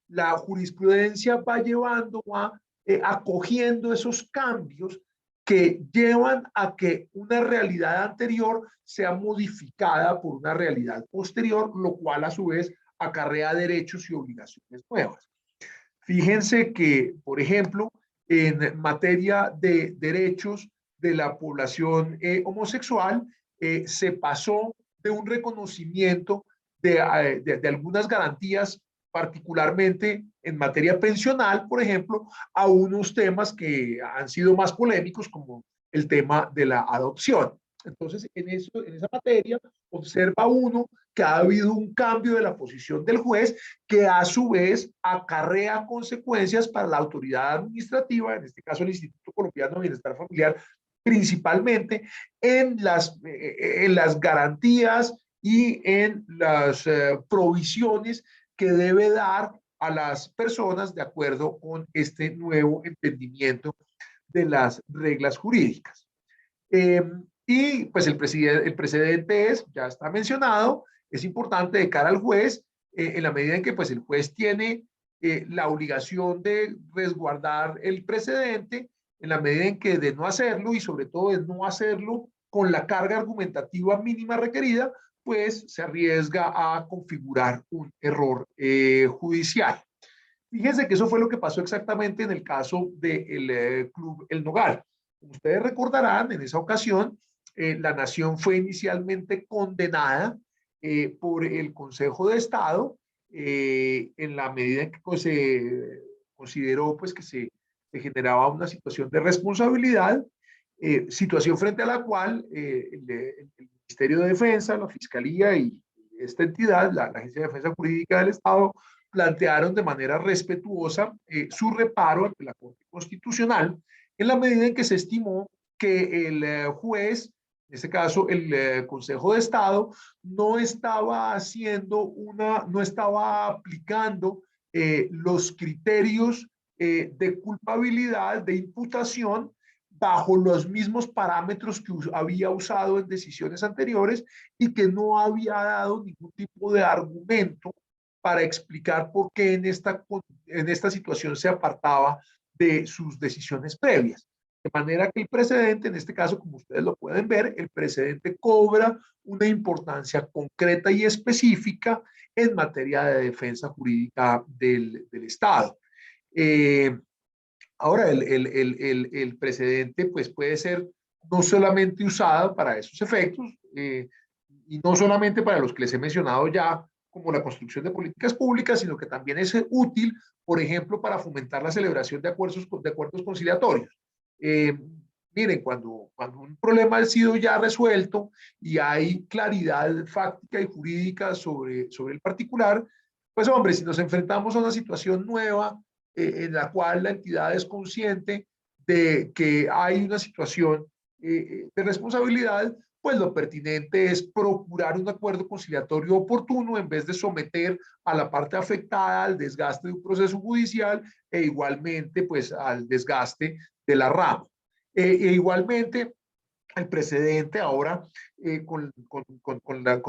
La jurisprudencia va llevando, va acogiendo esos cambios que llevan a que una realidad anterior sea modificada por una realidad posterior, lo cual a su vez acarrea derechos y obligaciones nuevas. Fíjense que, por ejemplo, en materia de derechos de la población homosexual, se pasó de un reconocimiento de algunas garantías, particularmente en materia pensional, por ejemplo, a unos temas que han sido más polémicos, como el tema de la adopción. Entonces, en esa materia, observa uno que ha habido un cambio de la posición del juez que a su vez acarrea consecuencias para la autoridad administrativa, en este caso el Instituto Colombiano de Bienestar Familiar, principalmente en las garantías y en las provisiones que debe dar a las personas de acuerdo con este nuevo entendimiento de las reglas jurídicas. Y pues el precedente ya está mencionado, es importante de cara al juez, en la medida en que pues el juez tiene la obligación de resguardar el precedente, en la medida en que de no hacerlo y sobre todo de no hacerlo con la carga argumentativa mínima requerida, pues se arriesga a configurar un error judicial. Fíjense que eso fue lo que pasó exactamente en el caso del Club El Nogal. Como ustedes recordarán, en esa ocasión, la nación fue inicialmente condenada por el Consejo de Estado en la medida en que pues, se consideró pues, que se generaba una situación de responsabilidad, situación frente a la cual el Ministerio de Defensa, la Fiscalía y esta entidad, la Agencia de Defensa Jurídica del Estado, plantearon de manera respetuosa su reparo ante la Corte Constitucional en la medida en que se estimó que el juez, en este caso el Consejo de Estado, no estaba aplicando los criterios de culpabilidad, de imputación, bajo los mismos parámetros que había usado en decisiones anteriores y que no había dado ningún tipo de argumento para explicar por qué en esta situación se apartaba de sus decisiones previas. De manera que el precedente, en este caso, como ustedes lo pueden ver, el precedente cobra una importancia concreta y específica en materia de defensa jurídica del Estado. Ahora, el precedente pues, puede ser no solamente usada para esos efectos, y no solamente para los que les he mencionado ya, como la construcción de políticas públicas, sino que también es útil, por ejemplo, para fomentar la celebración de acuerdos conciliatorios. Miren, cuando un problema ha sido ya resuelto y hay claridad fáctica y jurídica sobre el particular, pues hombre, si nos enfrentamos a una situación nueva en la cual la entidad es consciente de que hay una situación de responsabilidad, pues lo pertinente es procurar un acuerdo conciliatorio oportuno en vez de someter a la parte afectada al desgaste de un proceso judicial e igualmente pues al desgaste de la rama. Igualmente, el precedente ahora con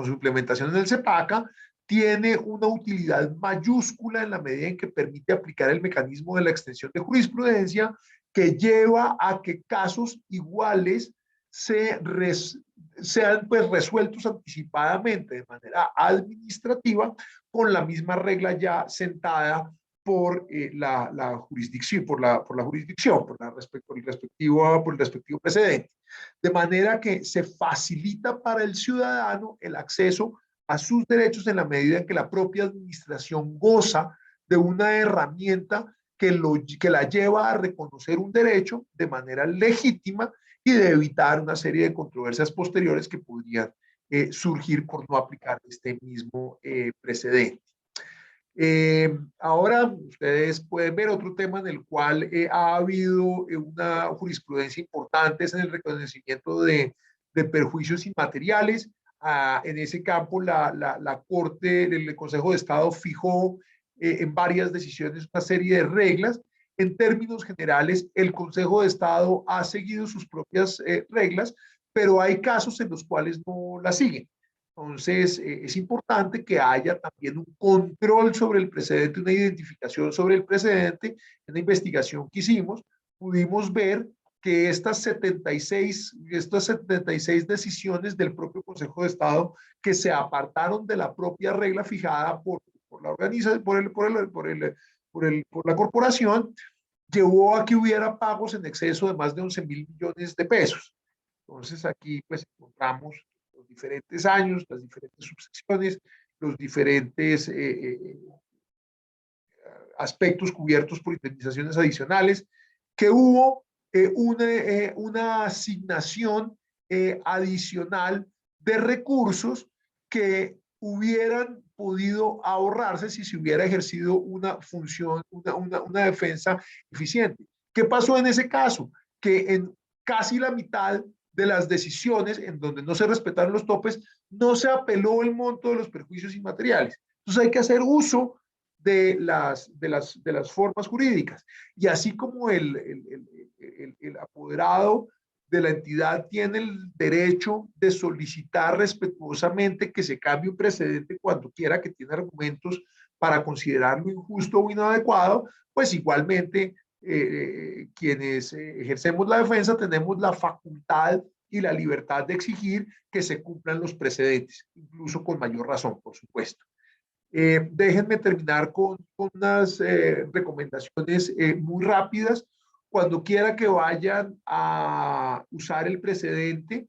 su implementación en el CEPACA tiene una utilidad mayúscula en la medida en que permite aplicar el mecanismo de la extensión de jurisprudencia que lleva a que casos iguales sean pues resueltos anticipadamente de manera administrativa con la misma regla ya sentada por la jurisdicción, por el respectivo precedente. De manera que se facilita para el ciudadano el acceso a sus derechos en la medida en que la propia administración goza de una herramienta que la lleva a reconocer un derecho de manera legítima y de evitar una serie de controversias posteriores que podrían surgir por no aplicar este mismo precedente. Ahora ustedes pueden ver otro tema en el cual ha habido una jurisprudencia importante, es en el reconocimiento de perjuicios inmateriales. En ese campo la Corte, el Consejo de Estado fijó en varias decisiones una serie de reglas. En términos generales, el Consejo de Estado ha seguido sus propias reglas, pero hay casos en los cuales no las siguen. Entonces, es importante que haya también un control sobre el precedente, una identificación sobre el precedente. En la investigación que hicimos, pudimos ver que estas 76 decisiones del propio Consejo de Estado que se apartaron de la propia regla fijada por la organización, por la corporación, llevó a que hubiera pagos en exceso de más de 11.000 millones de pesos. Entonces, aquí pues encontramos los diferentes años, las diferentes subsecciones, los diferentes aspectos cubiertos por indemnizaciones adicionales, que hubo una asignación adicional de recursos que hubieran podido ahorrarse si se hubiera ejercido una función, una defensa eficiente. ¿Qué pasó en ese caso? Que en casi la mitad de las decisiones en donde no se respetaron los topes, no se apeló el monto de los perjuicios inmateriales. Entonces hay que hacer uso de las formas jurídicas. Y así como el apoderado de la entidad tiene el derecho de solicitar respetuosamente que se cambie un precedente cuando quiera, que tiene argumentos para considerarlo injusto o inadecuado, pues igualmente quienes ejercemos la defensa tenemos la facultad y la libertad de exigir que se cumplan los precedentes, incluso con mayor razón, por supuesto. Déjenme terminar con unas recomendaciones muy rápidas. Cuando quiera que vayan a usar el precedente,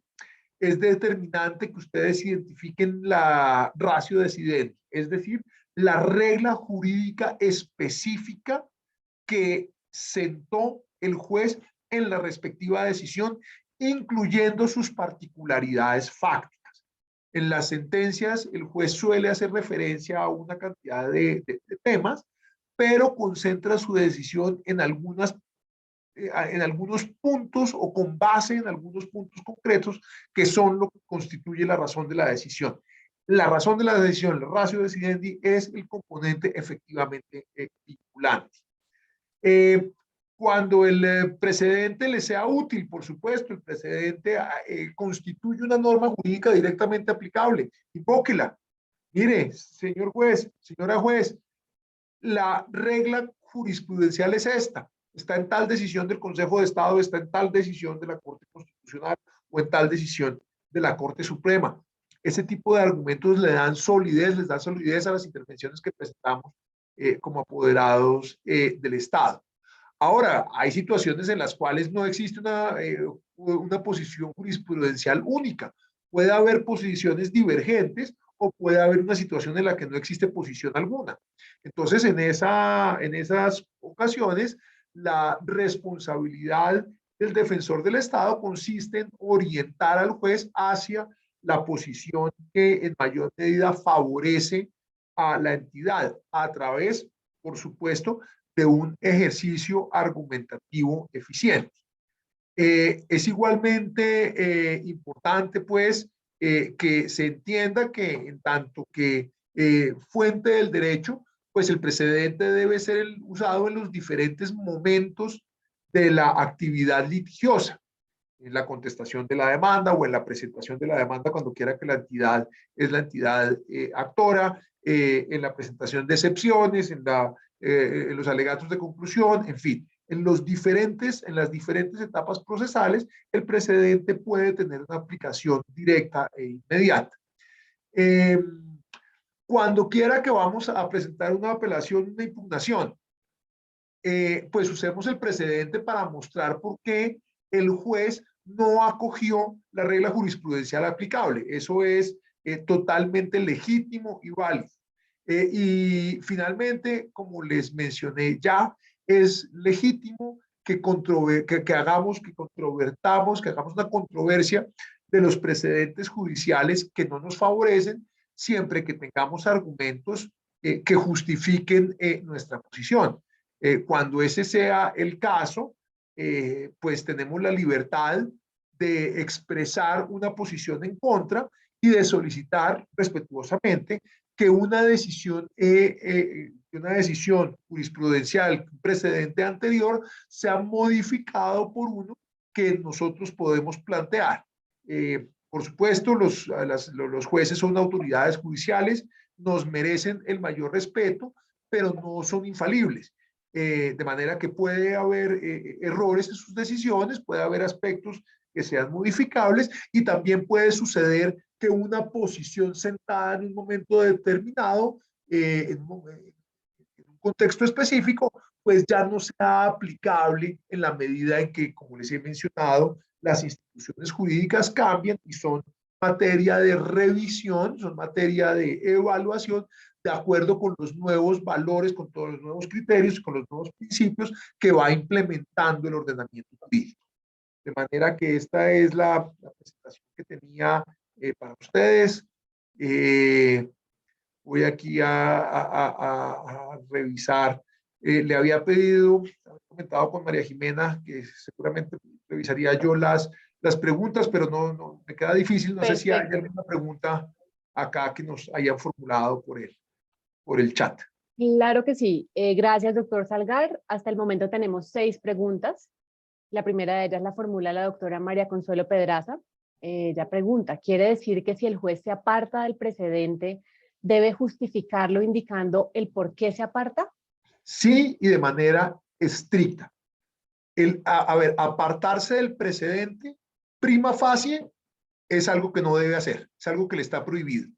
es determinante que ustedes identifiquen la ratio decidendi, es decir, la regla jurídica específica que sentó el juez en la respectiva decisión, incluyendo sus particularidades fácticas. En las sentencias, el juez suele hacer referencia a una cantidad de temas, pero concentra su decisión en algunos puntos o con base en algunos puntos concretos que son lo que constituye la razón de la decisión. La razón de la decisión, el ratio decidendi, es el componente efectivamente vinculante. Cuando el precedente le sea útil, por supuesto, el precedente constituye una norma jurídica directamente aplicable. Invóquela. Mire, señor juez, señora juez, la regla jurisprudencial es esta. Está en tal decisión del Consejo de Estado, está en tal decisión de la Corte Constitucional o en tal decisión de la Corte Suprema. Ese tipo de argumentos les dan solidez a las intervenciones que presentamos como apoderados del Estado. Ahora, hay situaciones en las cuales no existe una posición jurisprudencial única. Puede haber posiciones divergentes o puede haber una situación en la que no existe posición alguna. Entonces, en esas ocasiones, la responsabilidad del defensor del Estado consiste en orientar al juez hacia la posición que en mayor medida favorece a la entidad a través, por supuesto, de un ejercicio argumentativo eficiente. Es igualmente importante, pues, que se entienda que en tanto que fuente del derecho, pues el precedente debe ser usado en los diferentes momentos de la actividad litigiosa, en la contestación de la demanda o en la presentación de la demanda cuando quiera que la entidad es la entidad actora, en la presentación de excepciones, en los alegatos de conclusión, en fin, en las diferentes etapas procesales, el precedente puede tener una aplicación directa e inmediata. Cuando quiera que vamos a presentar una apelación, una impugnación, pues usemos el precedente para mostrar por qué el juez no acogió la regla jurisprudencial aplicable. Eso es totalmente legítimo y válido. Y finalmente, como les mencioné ya, es legítimo que hagamos, que controvertamos, que hagamos una controversia de los precedentes judiciales que no nos favorecen, siempre que tengamos argumentos que justifiquen nuestra posición. Cuando ese sea el caso, pues tenemos la libertad de expresar una posición en contra y de solicitar respetuosamente que una decisión jurisprudencial, un precedente anterior, sea modificado por uno que nosotros podemos plantear. Por supuesto, los jueces son autoridades judiciales, nos merecen el mayor respeto, pero no son infalibles. De manera que puede haber errores en sus decisiones, puede haber aspectos que sean modificables y también puede suceder que una posición sentada en un momento determinado, en un contexto específico, pues ya no sea aplicable en la medida en que, como les he mencionado, las instituciones jurídicas cambian y son materia de revisión, son materia de evaluación de acuerdo con los nuevos valores, con todos los nuevos criterios, con los nuevos principios que va implementando el ordenamiento jurídico. De manera que esta es la presentación que tenía para ustedes. Voy aquí a revisar. Le había pedido, había comentado con María Jimena, que seguramente revisaría yo las preguntas, pero no me queda difícil. No sé si hay Perfecto. alguna pregunta acá que nos hayan formulado por el chat. Claro que sí. Gracias, doctor Salgar. Hasta el momento tenemos 6 preguntas. La primera de ellas la formula la doctora María Consuelo Pedraza. Ella pregunta, ¿quiere decir que si el juez se aparta del precedente, debe justificarlo indicando el por qué se aparta? Sí, y de manera estricta. A ver, apartarse del precedente, prima facie, es algo que no debe hacer, es algo que le está prohibido.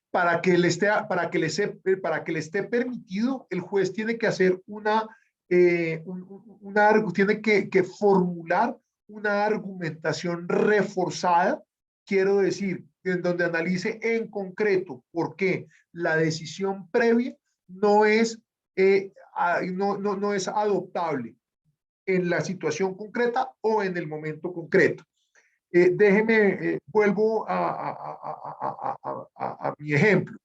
Para que le esté permitido, el juez tiene que hacer tiene que formular una argumentación reforzada, quiero decir, en donde analice en concreto por qué la decisión previa no es, no es adoptable en la situación concreta o en el momento concreto. Vuelvo a mi ejemplo.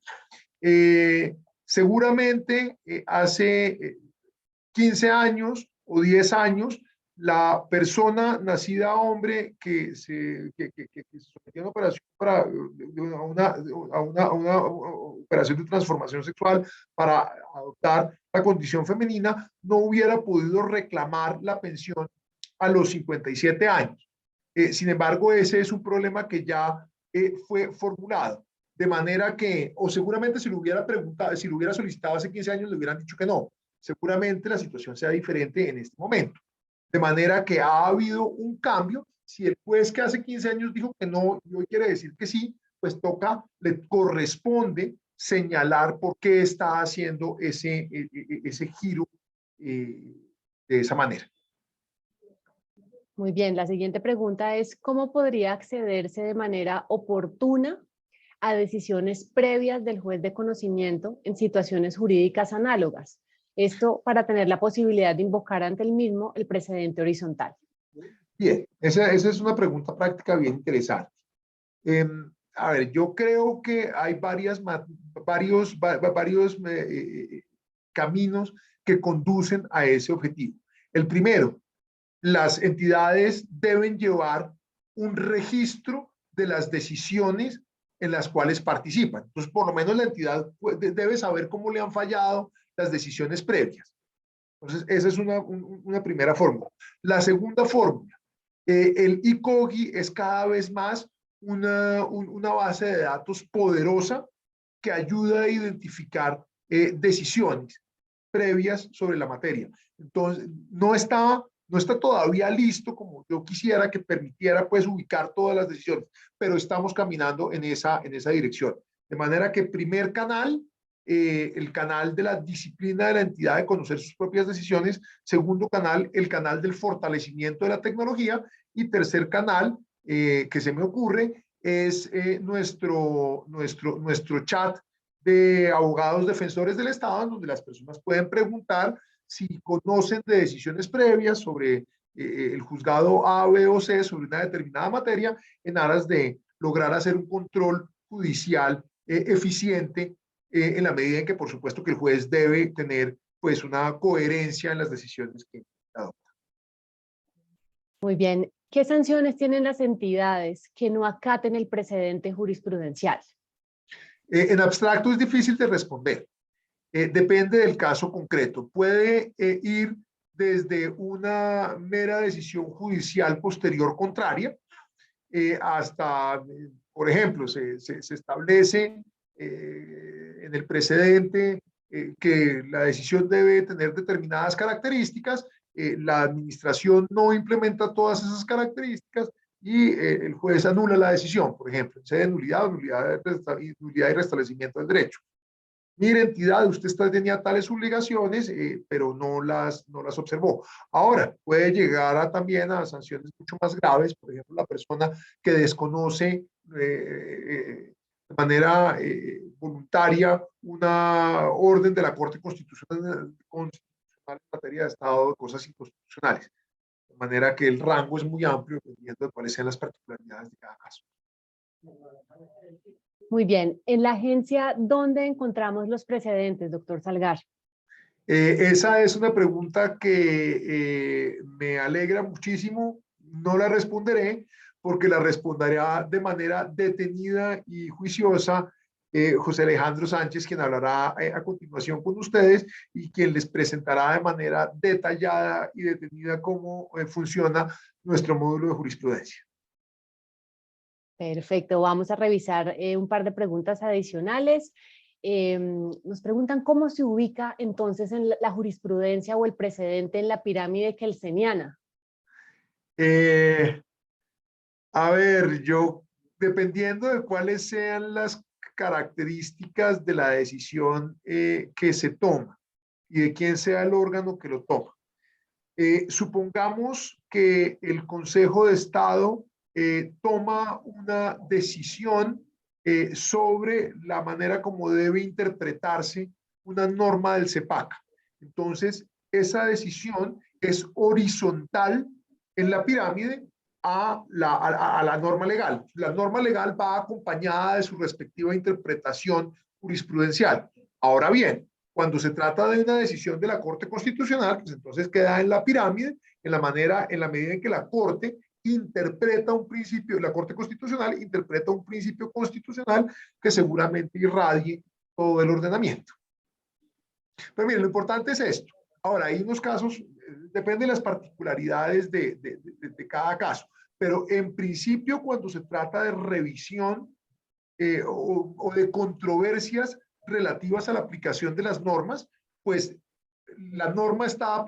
Seguramente hace 15 años o 10 años, la persona nacida hombre que se sometió a una operación a una operación de transformación sexual para adoptar la condición femenina, no hubiera podido reclamar la pensión a los 57 años. Sin embargo, ese es un problema que ya fue formulado. De manera que, o seguramente si lo hubiera preguntado, si lo hubiera solicitado hace 15 años, le hubieran dicho que no. Seguramente la situación sea diferente en este momento. De manera que ha habido un cambio. Si el juez que hace 15 años dijo que no y hoy quiere decir que sí, pues le corresponde señalar por qué está haciendo ese giro de esa manera. Muy bien, la siguiente pregunta es, ¿cómo podría accederse de manera oportuna a decisiones previas del juez de conocimiento en situaciones jurídicas análogas? Esto para tener la posibilidad de invocar ante el mismo el precedente horizontal. Bien, esa es una pregunta práctica bien interesante. A ver, yo creo que hay varios caminos que conducen a ese objetivo. El primero, las entidades deben llevar un registro de las decisiones en las cuales participan. Entonces, por lo menos la entidad debe saber cómo le han fallado las decisiones previas. Entonces, esa es una primera fórmula. La segunda fórmula, el ICOGI es cada vez más una base de datos poderosa que ayuda a identificar decisiones previas sobre la materia. Entonces, no está todavía listo como yo quisiera que permitiera pues ubicar todas las decisiones, pero estamos caminando en esa dirección. De manera que primer canal, el canal de la disciplina de la entidad de conocer sus propias decisiones. Segundo canal, el canal del fortalecimiento de la tecnología. Y tercer canal, que se me ocurre, es nuestro chat de abogados defensores del Estado, en donde las personas pueden preguntar si conocen de decisiones previas sobre el juzgado A, B o C sobre una determinada materia, en aras de lograr hacer un control judicial eficiente, en la medida en que, por supuesto, que el juez debe tener pues una coherencia en las decisiones que adopta. Muy bien. ¿Qué sanciones tienen las entidades que no acaten el precedente jurisprudencial? En abstracto es difícil de responder. Depende del caso concreto. Puede ir desde una mera decisión judicial posterior contraria hasta, por ejemplo, se establece en el precedente que la decisión debe tener determinadas características, la administración no implementa todas esas características y el juez anula la decisión, por ejemplo, en sede de nulidad y restablecimiento del derecho. Mire, entidad, usted tenía tales obligaciones, pero no las observó. Ahora, puede llegar también a sanciones mucho más graves, por ejemplo, la persona que desconoce de manera voluntaria una orden de la Corte Constitucional en materia de Estado de cosas inconstitucionales. De manera que el rango es muy amplio, dependiendo de cuáles sean las particularidades de cada caso. Muy bien. En la agencia, ¿dónde encontramos los precedentes, doctor Salgar? Esa es una pregunta que me alegra muchísimo. No la responderé porque la responderá de manera detenida y juiciosa José Alejandro Sánchez, quien hablará a continuación con ustedes y quien les presentará de manera detallada y detenida cómo funciona nuestro módulo de jurisprudencia. Perfecto, vamos a revisar un par de preguntas adicionales. Nos preguntan cómo se ubica entonces en la jurisprudencia o el precedente en la pirámide kelseniana. A ver, dependiendo de cuáles sean las características de la decisión que se toma y de quién sea el órgano que lo toma. Supongamos que el Consejo de Estado toma una decisión sobre la manera como debe interpretarse una norma del CEPAC. Entonces, esa decisión es horizontal en la pirámide a la norma legal. La norma legal va acompañada de su respectiva interpretación jurisprudencial. Ahora bien, cuando se trata de una decisión de la Corte Constitucional, pues entonces queda en la pirámide en la medida en que la Corte interpreta un principio, la Corte Constitucional interpreta un principio constitucional que seguramente irradie todo el ordenamiento. Pero miren, lo importante es esto. Ahora, hay unos casos, depende de las particularidades de cada caso, pero en principio cuando se trata de revisión o de controversias relativas a la aplicación de las normas, pues la norma está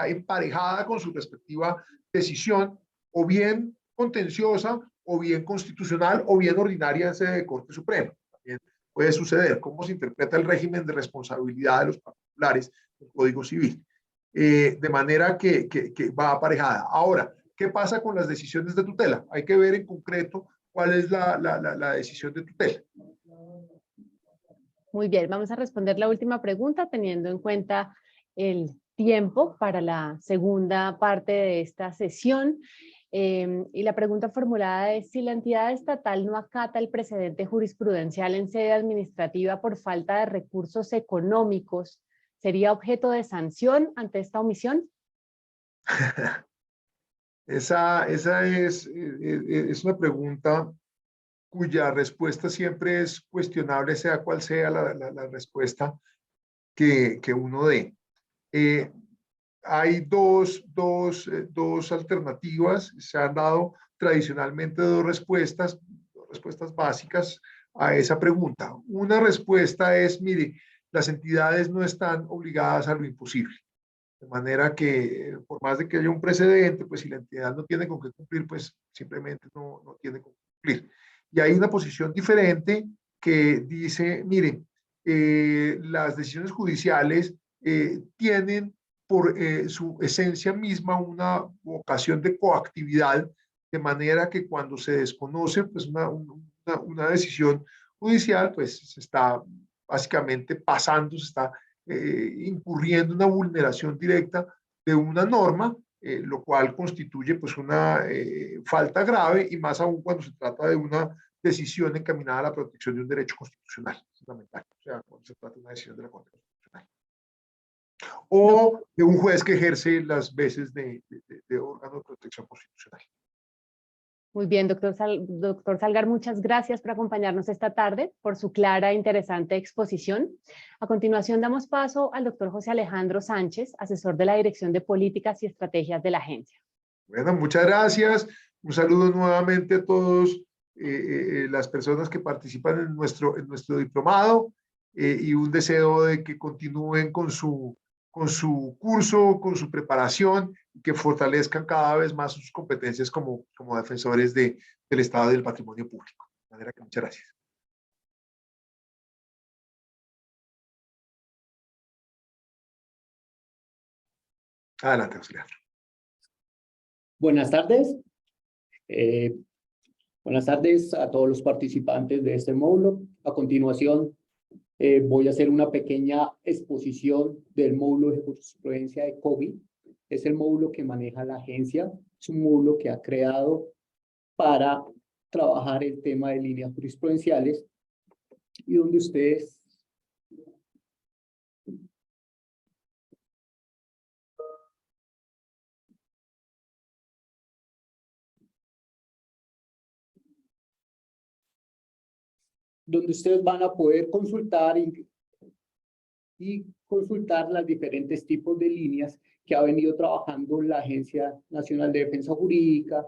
emparejada con su respectiva decisión, o bien contenciosa, o bien constitucional, o bien ordinaria en sede de Corte Suprema. También puede suceder cómo se interpreta el régimen de responsabilidad de los particulares del Código Civil. de manera que va aparejada. Ahora, ¿qué pasa con las decisiones de tutela? Hay que ver en concreto cuál es la decisión de tutela. Muy bien, vamos a responder la última pregunta teniendo en cuenta el tiempo para la segunda parte de esta sesión. Y la pregunta formulada es: si la entidad estatal no acata el precedente jurisprudencial en sede administrativa por falta de recursos económicos, ¿sería objeto de sanción ante esta omisión? Esa es una pregunta cuya respuesta siempre es cuestionable, sea cual sea la respuesta que uno dé. Hay dos alternativas, se han dado tradicionalmente dos respuestas básicas a esa pregunta. Una respuesta es, mire, las entidades no están obligadas a lo imposible. De manera que, por más de que haya un precedente, pues si la entidad no tiene con qué cumplir, pues simplemente no tiene con qué cumplir. Y hay una posición diferente que dice, miren, las decisiones judiciales tienen por su esencia misma una vocación de coactividad, de manera que cuando se desconoce pues una decisión judicial, pues se está básicamente pasando, se está incurriendo en una vulneración directa de una norma, lo cual constituye pues una falta grave, y más aún cuando se trata de una decisión encaminada a la protección de un derecho constitucional fundamental, o sea, cuando se trata de una decisión de la Corte Constitucional. O de un juez que ejerce las veces de órgano de protección constitucional. Muy bien, doctor Salgar, muchas gracias por acompañarnos esta tarde, por su clara e interesante exposición. A continuación damos paso al doctor José Alejandro Sánchez, asesor de la Dirección de Políticas y Estrategias de la agencia. Bueno, muchas gracias. Un saludo nuevamente a todos las personas que participan en nuestro diplomado, y un deseo de que continúen con su curso, con su preparación, y que fortalezcan cada vez más sus competencias como defensores del Estado y del patrimonio público. De manera que muchas gracias. Adelante, José Alejandro. Buenas tardes. Buenas tardes a todos los participantes de este módulo. A continuación, voy a hacer una pequeña exposición del módulo de jurisprudencia de COVID. Es el módulo que maneja la agencia. Es un módulo que ha creado para trabajar el tema de líneas jurisprudenciales y donde ustedes van a poder consultar y consultar los diferentes tipos de líneas que ha venido trabajando la Agencia Nacional de Defensa Jurídica,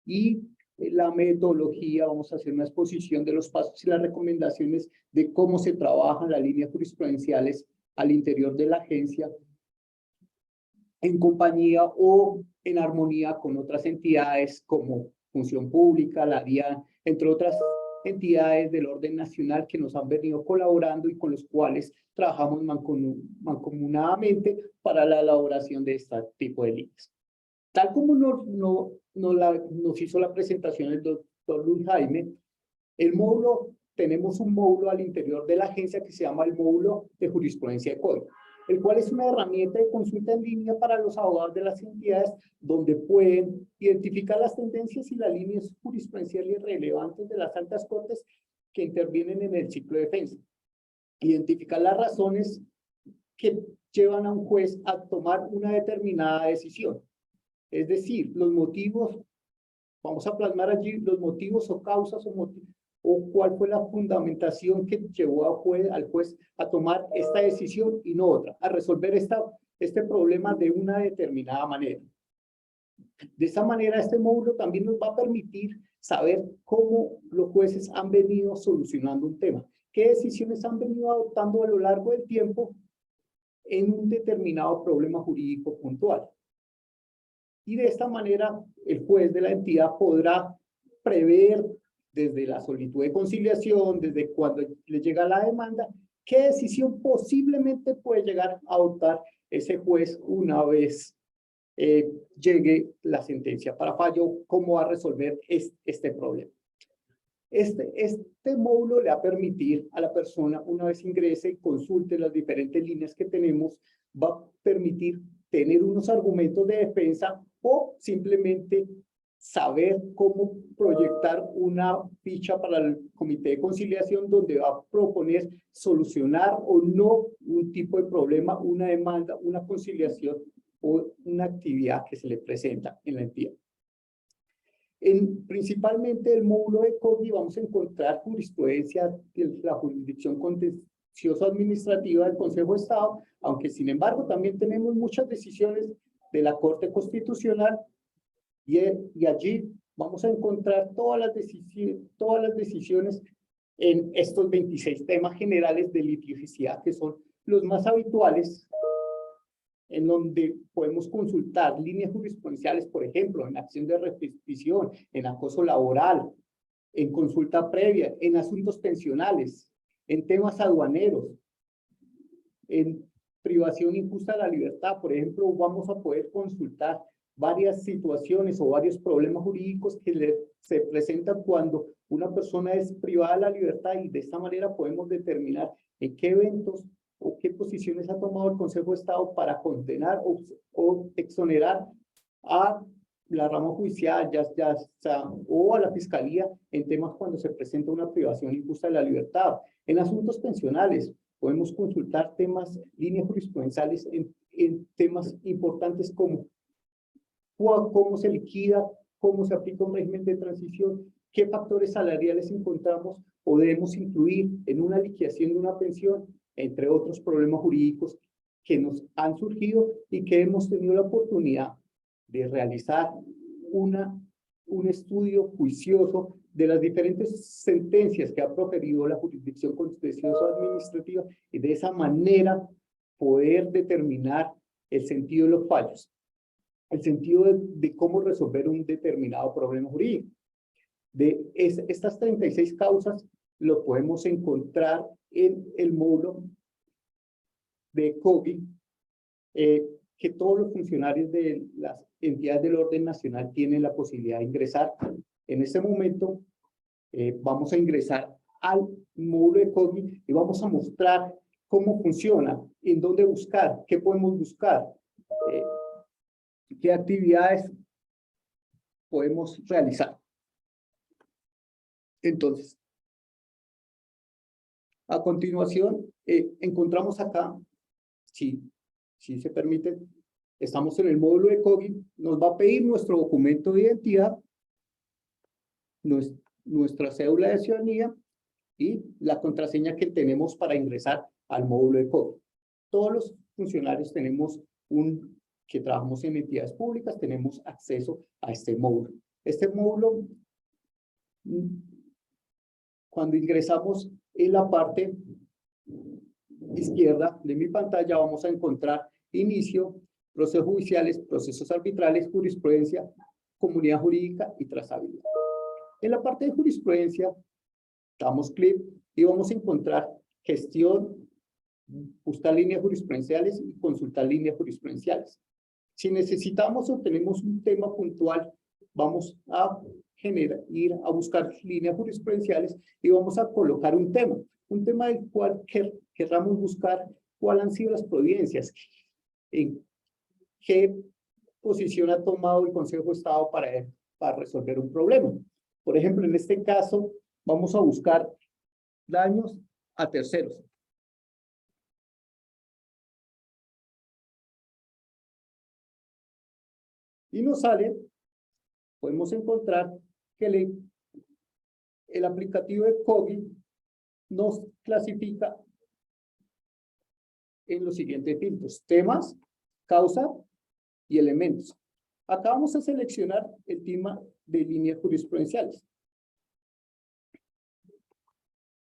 y la metodología. Vamos a hacer una exposición de los pasos y las recomendaciones de cómo se trabajan las líneas jurisprudenciales al interior de la agencia, en compañía o en armonía con otras entidades como Función Pública, la DIAN, entre otras entidades del orden nacional que nos han venido colaborando y con los cuales trabajamos mancomunadamente para la elaboración de este tipo de líneas. Tal como nos hizo la presentación el doctor Luis Jaime, tenemos un módulo al interior de la agencia que se llama el módulo de jurisprudencia de código, el cual es una herramienta de consulta en línea para los abogados de las entidades, donde pueden identificar las tendencias y las líneas jurisprudenciales relevantes de las altas cortes que intervienen en el ciclo de defensa, identificar las razones que llevan a un juez a tomar una determinada decisión. Es decir, los motivos, vamos a plasmar allí los motivos o causas o cuál fue la fundamentación que llevó al juez a tomar esta decisión y no otra, a resolver este problema de una determinada manera. De esa manera, este módulo también nos va a permitir saber cómo los jueces han venido solucionando un tema, qué decisiones han venido adoptando a lo largo del tiempo en un determinado problema jurídico puntual. Y de esta manera, el juez de la entidad podrá prever desde la solicitud de conciliación, desde cuando le llega la demanda, qué decisión posiblemente puede llegar a adoptar ese juez, una vez llegue la sentencia para fallo, cómo va a resolver este problema. Este módulo le va a permitir a la persona, una vez ingrese y consulte las diferentes líneas que tenemos, va a permitir tener unos argumentos de defensa o simplemente saber cómo proyectar una ficha para el comité de conciliación donde va a proponer solucionar o no un tipo de problema, una demanda, una conciliación o una actividad que se le presenta en la entidad. Principalmente el módulo de COGI vamos a encontrar jurisprudencia de la jurisdicción contencioso administrativa del Consejo de Estado, aunque sin embargo también tenemos muchas decisiones de la Corte Constitucional y allí vamos a encontrar todas las decisiones en estos 26 temas generales de litigicidad que son los más habituales, en donde podemos consultar líneas jurisprudenciales, por ejemplo, en acción de repetición, en acoso laboral, en consulta previa, en asuntos pensionales, en temas aduaneros, en privación injusta de la libertad. Por ejemplo, vamos a poder consultar varias situaciones o varios problemas jurídicos que se presentan cuando una persona es privada de la libertad, y de esta manera podemos determinar en qué eventos o qué posiciones ha tomado el Consejo de Estado para condenar o exonerar a la rama judicial o a la Fiscalía en temas cuando se presenta una privación injusta de la libertad. En asuntos pensionales podemos consultar temas, líneas jurisprudenciales en temas importantes como cómo se liquida, cómo se aplica un régimen de transición, qué factores salariales encontramos o debemos incluir en una liquidación de una pensión, entre otros problemas jurídicos que nos han surgido y que hemos tenido la oportunidad de realizar un estudio juicioso de las diferentes sentencias que ha proferido la jurisdicción contencioso administrativa y de esa manera poder determinar el sentido de los fallos, el sentido de cómo resolver un determinado problema jurídico. Estas 36 causas lo podemos encontrar en el módulo de COGI, que todos los funcionarios de las entidades del orden nacional tienen la posibilidad de ingresar. En este momento vamos a ingresar al módulo de COGI y vamos a mostrar cómo funciona, en dónde buscar, qué podemos buscar, qué actividades podemos realizar. Entonces, a continuación, encontramos acá, si se permite, estamos en el módulo de COGI, nos va a pedir nuestro documento de identidad, nuestra cédula de ciudadanía y la contraseña que tenemos para ingresar al módulo de COGI. Todos los funcionarios que trabajamos en entidades públicas, tenemos acceso a este módulo. Este módulo, cuando ingresamos en la parte izquierda de mi pantalla, vamos a encontrar inicio, procesos judiciales, procesos arbitrales, jurisprudencia, comunidad jurídica y trazabilidad. En la parte de jurisprudencia, damos clic y vamos a encontrar gestión, buscar líneas jurisprudenciales y consultar líneas jurisprudenciales. Si necesitamos o tenemos un tema puntual, vamos a ir a buscar líneas jurisprudenciales y vamos a colocar un tema del cual querramos buscar cuáles han sido las providencias, en qué posición ha tomado el Consejo de Estado para resolver un problema. Por ejemplo, en este caso, vamos a buscar daños a terceros. Y nos sale, podemos encontrar que el aplicativo de COGI nos clasifica en los siguientes filtros: temas, causa y elementos. Acá vamos a seleccionar el tema de líneas jurisprudenciales.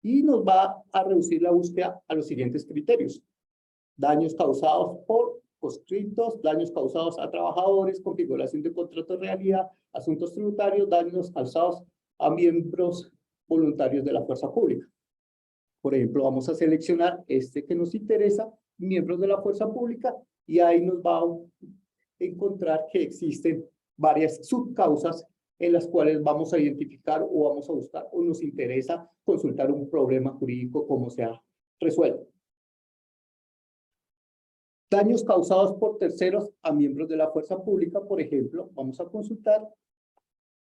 Y nos va a reducir la búsqueda a los siguientes criterios: daños causados por conscriptos, daños causados a trabajadores, configuración de contratos de realidad, asuntos tributarios, daños causados a miembros voluntarios de la fuerza pública. Por ejemplo, vamos a seleccionar este que nos interesa, miembros de la fuerza pública, y ahí nos va a encontrar que existen varias subcausas en las cuales vamos a identificar o vamos a buscar o nos interesa consultar un problema jurídico como sea resuelto. Daños causados por terceros a miembros de la fuerza pública, por ejemplo, vamos a consultar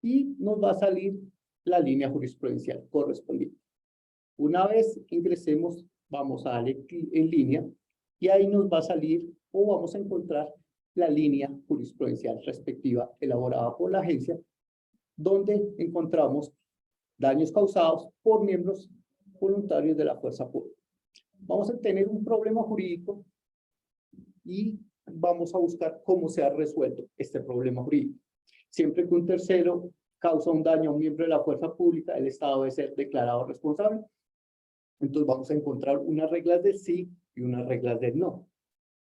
y nos va a salir la línea jurisprudencial correspondiente. Una vez ingresemos, vamos a darle clic en línea y ahí nos va a salir o vamos a encontrar la línea jurisprudencial respectiva elaborada por la agencia, donde encontramos daños causados por miembros voluntarios de la fuerza pública. Vamos a tener un problema jurídico y vamos a buscar cómo se ha resuelto este problema jurídico. Siempre que un tercero causa un daño a un miembro de la fuerza pública, el Estado debe ser declarado responsable. Entonces vamos a encontrar unas reglas de sí y unas reglas de no.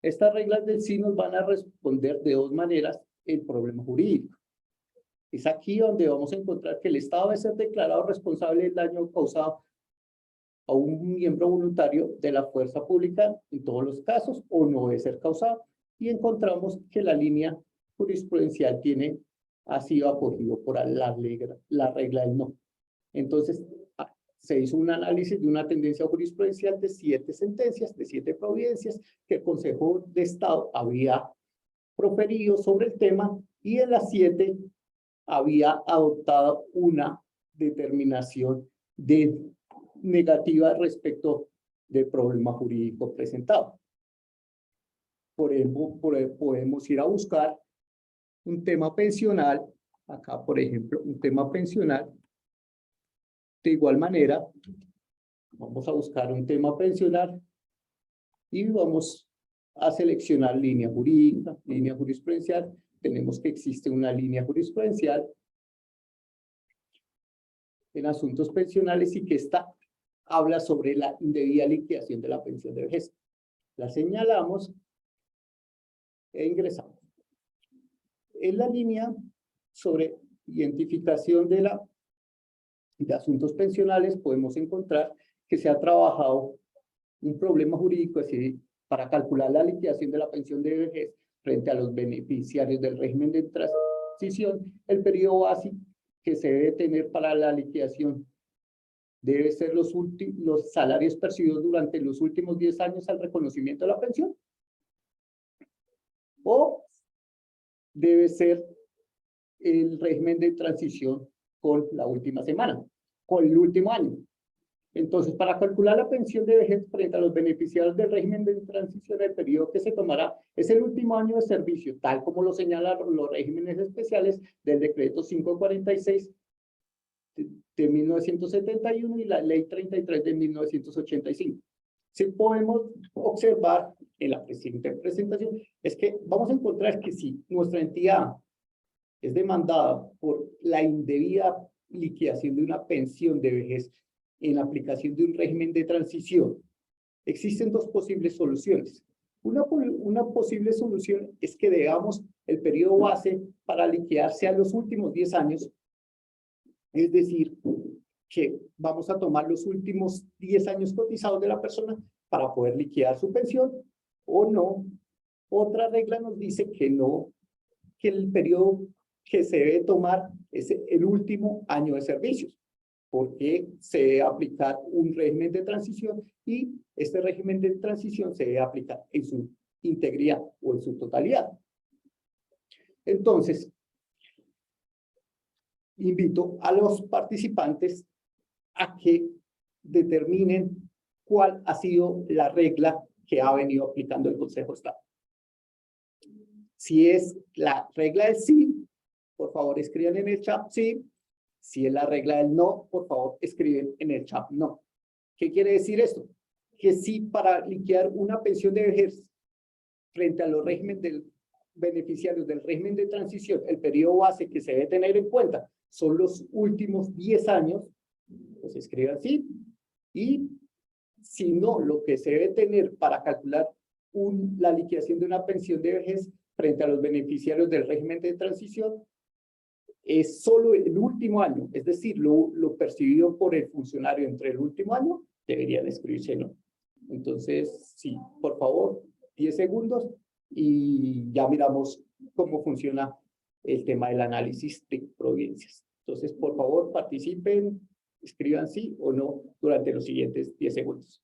Estas reglas del sí nos van a responder de dos maneras el problema jurídico. Es aquí donde vamos a encontrar que el Estado debe ser declarado responsable del daño causado a un miembro voluntario de la fuerza pública en todos los casos o no debe ser causado. Y encontramos que la línea jurisprudencial ha sido acogido por la regla del no. Entonces, se hizo un análisis de una tendencia jurisprudencial de 7 sentencias, de 7 providencias que el Consejo de Estado había proferido sobre el tema y en las 7 había adoptado una determinación negativa respecto del problema jurídico presentado. Por ejemplo, podemos ir a buscar un tema pensional, acá por ejemplo, un tema pensional. De igual manera, vamos a buscar un tema pensional y vamos a seleccionar línea jurídica, línea jurisprudencial. Tenemos que existe una línea jurisprudencial en asuntos pensionales y que esta habla sobre la indebida liquidación de la pensión de vejez. La señalamos e ingresamos. En la línea sobre identificación de asuntos pensionales podemos encontrar que se ha trabajado un problema jurídico, es decir, para calcular la liquidación de la pensión de vejez frente a los beneficiarios del régimen de transición. El periodo básico que se debe tener para la liquidación debe ser los salarios percibidos durante los últimos 10 años al reconocimiento de la pensión, o debe ser el régimen de transición con la última semana, con el último año. Entonces, para calcular la pensión de vejez frente a los beneficiarios del régimen de transición, el periodo que se tomará es el último año de servicio, tal como lo señalan los regímenes especiales del decreto 546 de 1971 y la ley 33 de 1985. Si podemos observar en la siguiente presentación, es que vamos a encontrar que si nuestra entidad es demandada por la indebida liquidación de una pensión de vejez en la aplicación de un régimen de transición, existen dos posibles soluciones. Una posible solución es que dejamos el periodo base para liquidarse a los últimos 10 años, es decir, que vamos a tomar los últimos 10 años cotizados de la persona para poder liquidar su pensión, o no. Otra regla nos dice que no, que el periodo que se debe tomar es el último año de servicios, porque se debe aplicar un régimen de transición y este régimen de transición se debe aplicar en su integridad o en su totalidad. Entonces, invito a los participantes a que determinen cuál ha sido la regla que ha venido aplicando el Consejo de Estado. Si es la regla del sí, por favor escriban en el chat sí. Si es la regla del no, por favor escriben en el chat no. ¿Qué quiere decir esto? Que si para liquidar una pensión de vejez frente a los regímenes del beneficiarios del régimen de transición, el periodo base que se debe tener en cuenta son los últimos 10 años, pues escriban sí. Y si no, lo que se debe tener para calcular la liquidación de una pensión de vejez frente a los beneficiarios del régimen de transición es solo el último año, es decir, lo percibido por el funcionario entre el último año deberían escribirse no. Entonces, sí, por favor, 10 segundos y ya miramos cómo funciona el tema del análisis de providencias. Entonces, por favor, participen, escriban sí o no durante los siguientes 10 segundos.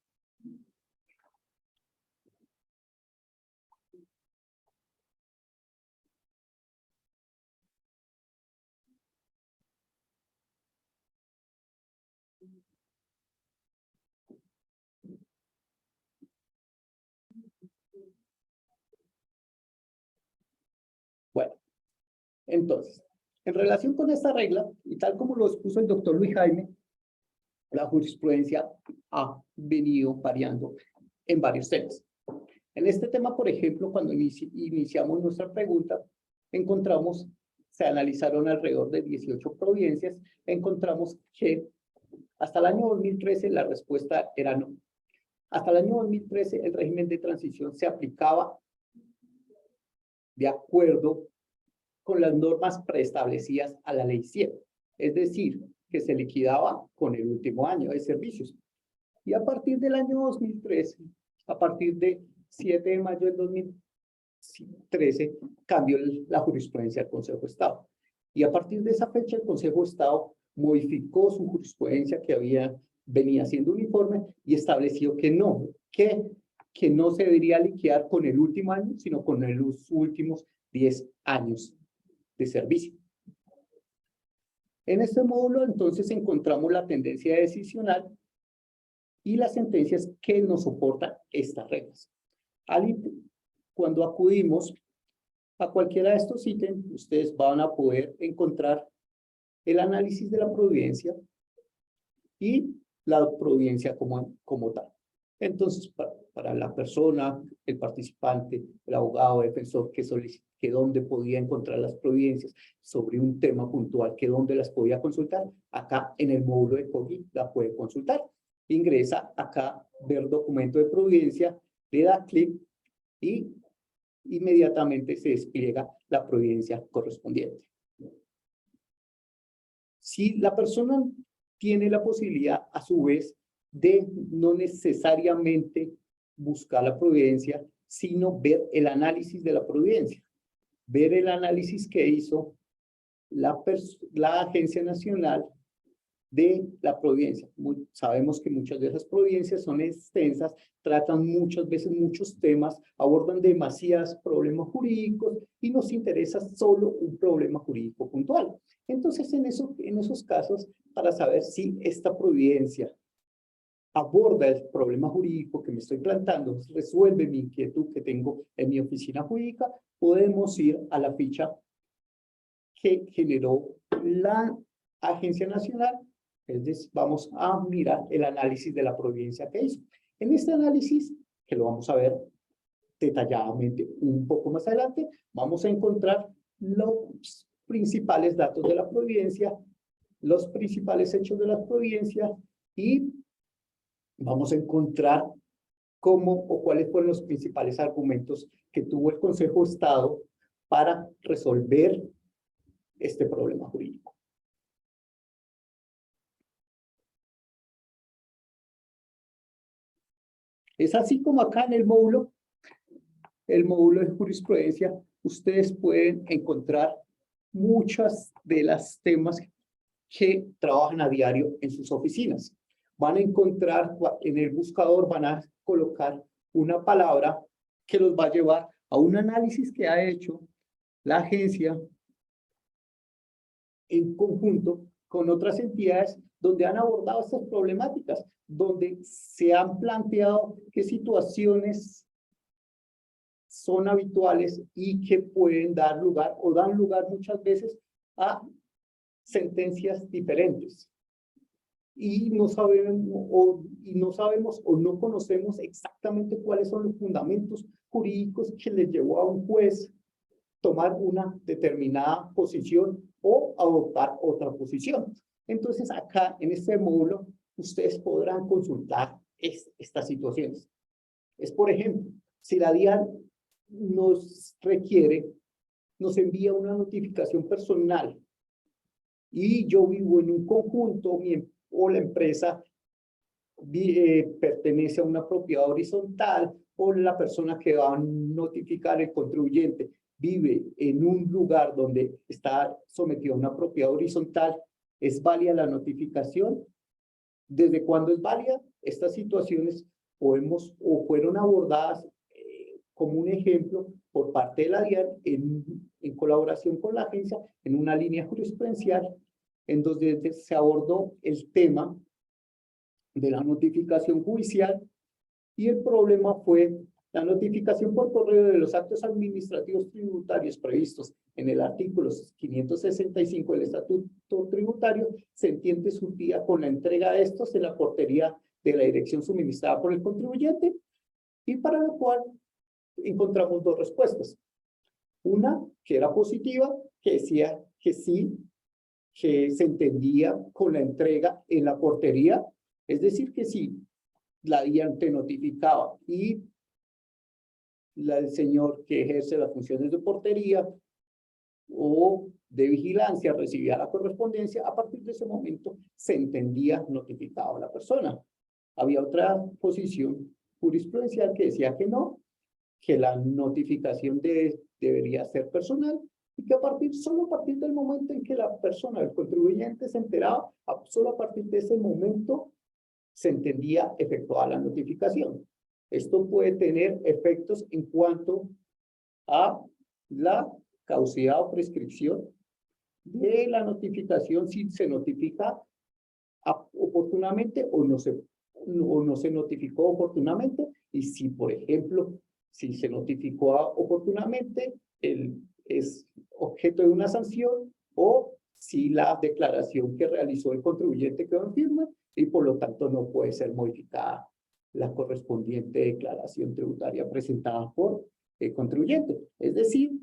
Bueno, entonces, en relación con esta regla, y tal como lo expuso el doctor Luis Jaime, la jurisprudencia ha venido variando en varios temas. En este tema, por ejemplo, cuando iniciamos nuestra pregunta, encontramos, se analizaron alrededor de 18 providencias, encontramos que hasta el año 2013 la respuesta era no. Hasta el año 2013 el régimen de transición se aplicaba de acuerdo con las normas preestablecidas a la ley 100, es decir, que se liquidaba con el último año de servicios. Y a partir del año 2013, a partir de 7 de mayo del 2013, cambió la jurisprudencia del Consejo de Estado. Y a partir de esa fecha, el Consejo de Estado modificó su jurisprudencia que venía siendo uniforme y estableció que no se debería liquidar con el último año, sino con los últimos 10 años de servicio. En este módulo, entonces, encontramos la tendencia decisional y las sentencias que nos soportan estas reglas. Cuando acudimos a cualquiera de estos ítems, ustedes van a poder encontrar el análisis de la providencia y la providencia como tal. Entonces, para la persona, el participante, el abogado, el defensor que solicita que dónde podía encontrar las providencias sobre un tema puntual, que dónde las podía consultar, acá en el módulo de COGI la puede consultar. Ingresa acá, ver documento de providencia, le da clic y inmediatamente se despliega la providencia correspondiente. Si la persona tiene la posibilidad, a su vez, de no necesariamente buscar la providencia, sino ver el análisis de la providencia. Ver el análisis que hizo la Agencia Nacional de la Providencia. Sabemos que muchas de esas providencias son extensas, tratan muchas veces muchos temas, abordan demasiados problemas jurídicos y nos interesa solo un problema jurídico puntual. Entonces, en esos casos, para saber si esta providencia aborda el problema jurídico que me estoy planteando, resuelve mi inquietud que tengo en mi oficina jurídica, podemos ir a la ficha que generó la Agencia Nacional. Es decir, vamos a mirar el análisis de la providencia que hizo. En este análisis, que lo vamos a ver detalladamente un poco más adelante, vamos a encontrar los principales datos de la providencia, los principales hechos de la providencia y vamos a encontrar cómo o cuáles fueron los principales argumentos que tuvo el Consejo de Estado para resolver este problema jurídico. Es así como acá en el módulo de jurisprudencia, ustedes pueden encontrar muchas de las temas que trabajan a diario en sus oficinas. Van a encontrar en el buscador, van a colocar una palabra que los va a llevar a un análisis que ha hecho la agencia en conjunto con otras entidades donde han abordado estas problemáticas, donde se han planteado qué situaciones son habituales y que pueden dar lugar o dan lugar muchas veces a sentencias diferentes. Y no sabemos o no conocemos exactamente cuáles son los fundamentos jurídicos que les llevó a un juez tomar una determinada posición o adoptar otra posición. Entonces, acá en este módulo, ustedes podrán consultar estas situaciones. Es, por ejemplo, si la DIAN nos envía una notificación personal y yo vivo en un conjunto o la empresa pertenece a una propiedad horizontal, o la persona que va a notificar el contribuyente vive en un lugar donde está sometido a una propiedad horizontal, ¿es válida la notificación? ¿Desde cuándo es válida? Estas situaciones podemos o fueron abordadas como un ejemplo por parte de la DIAN en colaboración con la agencia en una línea jurisprudencial en donde se abordó el tema de la notificación judicial, y el problema fue la notificación por correo de los actos administrativos tributarios previstos en el artículo 565 del Estatuto Tributario. Se entiende surtida con la entrega de estos en la portería de la dirección suministrada por el contribuyente, y para lo cual encontramos dos respuestas. Una que era positiva, que decía que sí, que se entendía con la entrega en la portería, es decir, que si la DIAN te notificaba y el señor que ejerce las funciones de portería o de vigilancia recibía la correspondencia, a partir de ese momento se entendía notificado a la persona. Había otra posición jurisprudencial que decía que no, que la notificación debería ser personal, y que solo a partir del momento en que la persona, el contribuyente, se enteraba, solo a partir de ese momento se entendía efectuada la notificación. Esto puede tener efectos en cuanto a la caducidad o prescripción de la notificación, si se notifica oportunamente o no se notificó oportunamente, y si, por ejemplo, si se notificó oportunamente, es objeto de una sanción, o si la declaración que realizó el contribuyente quedó en firme y por lo tanto no puede ser modificada la correspondiente declaración tributaria presentada por el contribuyente. Es decir,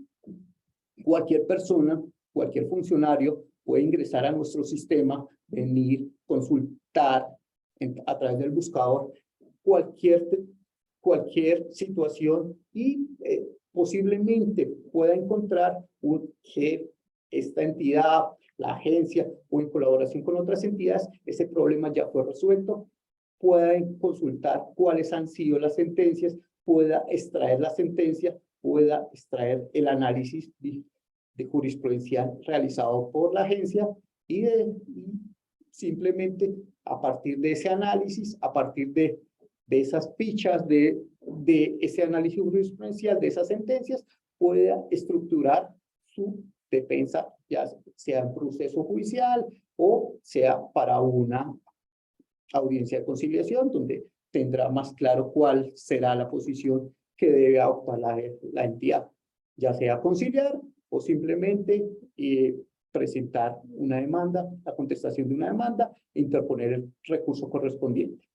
cualquier persona, cualquier funcionario puede ingresar a nuestro sistema, venir, consultar a través del buscador cualquier situación, y posiblemente pueda encontrar que esta entidad, la agencia, o en colaboración con otras entidades, ese problema ya fue resuelto, pueden consultar cuáles han sido las sentencias, pueda extraer la sentencia, pueda extraer el análisis de jurisprudencial realizado por la agencia, y simplemente a partir de ese análisis, a partir de esas fichas, de ese análisis jurisprudencial, de esas sentencias, pueda estructurar su defensa, ya sea en proceso judicial o sea para una audiencia de conciliación, donde tendrá más claro cuál será la posición que debe adoptar la entidad, ya sea conciliar o simplemente presentar una demanda, la contestación de una demanda, e interponer el recurso correspondiente.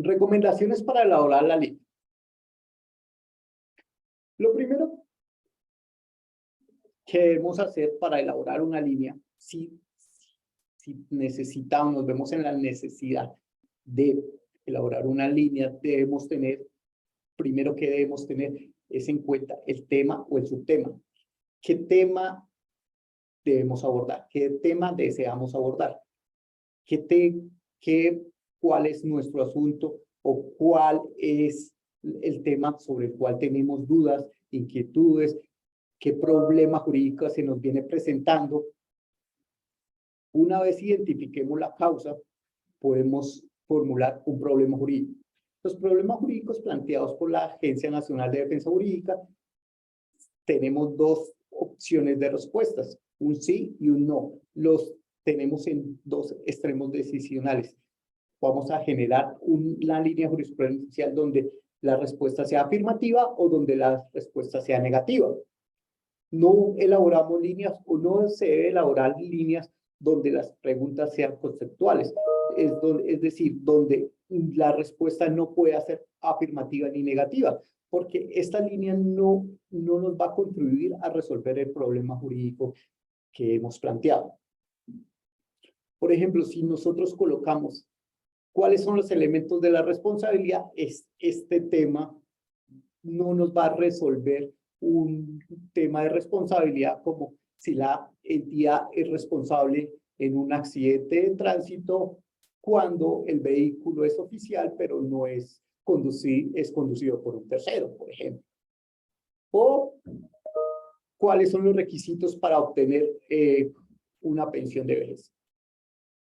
Recomendaciones para elaborar la línea. Lo primero que debemos hacer para elaborar una línea, si necesitamos, nos vemos en la necesidad de elaborar una línea, debemos tener, primero que debemos tener es en cuenta el tema o el subtema. ¿Qué tema debemos abordar? ¿Qué tema deseamos abordar? ¿Cuál es nuestro asunto, o cuál es el tema sobre el cual tenemos dudas, inquietudes, qué problema jurídico se nos viene presentando? Una vez identifiquemos la causa, podemos formular un problema jurídico. Los problemas jurídicos planteados por la Agencia Nacional de Defensa Jurídica, tenemos dos opciones de respuestas, un sí y un no. Los tenemos en dos extremos decisionales. Vamos a generar una línea jurisprudencial donde la respuesta sea afirmativa o donde la respuesta sea negativa. No elaboramos líneas, o no se debe elaborar líneas donde las preguntas sean conceptuales, es decir, donde la respuesta no puede ser afirmativa ni negativa, porque esta línea no nos va a contribuir a resolver el problema jurídico que hemos planteado. Por ejemplo, si nosotros colocamos ¿cuáles son los elementos de la responsabilidad? Este tema no nos va a resolver un tema de responsabilidad como si la entidad es responsable en un accidente de tránsito cuando el vehículo es oficial, pero no es conducido por un tercero, por ejemplo. O cuáles son los requisitos para obtener una pensión de vejez.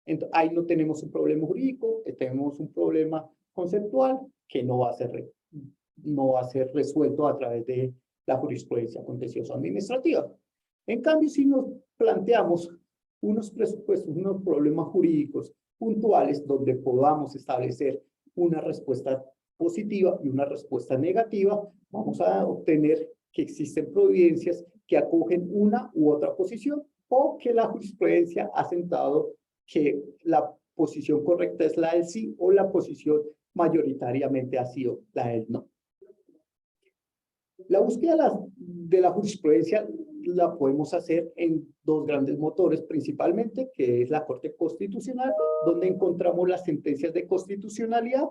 Entonces, ahí no tenemos un problema jurídico, tenemos un problema conceptual que no va a ser resuelto a través de la jurisprudencia contenciosa administrativa. En cambio, si nos planteamos unos presupuestos, unos problemas jurídicos puntuales donde podamos establecer una respuesta positiva y una respuesta negativa, vamos a obtener que existen providencias que acogen una u otra posición o que la jurisprudencia ha sentado que la posición correcta es la del sí o la posición mayoritariamente ha sido la del no. La búsqueda de la jurisprudencia la podemos hacer en dos grandes motores principalmente, que es la Corte Constitucional, donde encontramos las sentencias de constitucionalidad,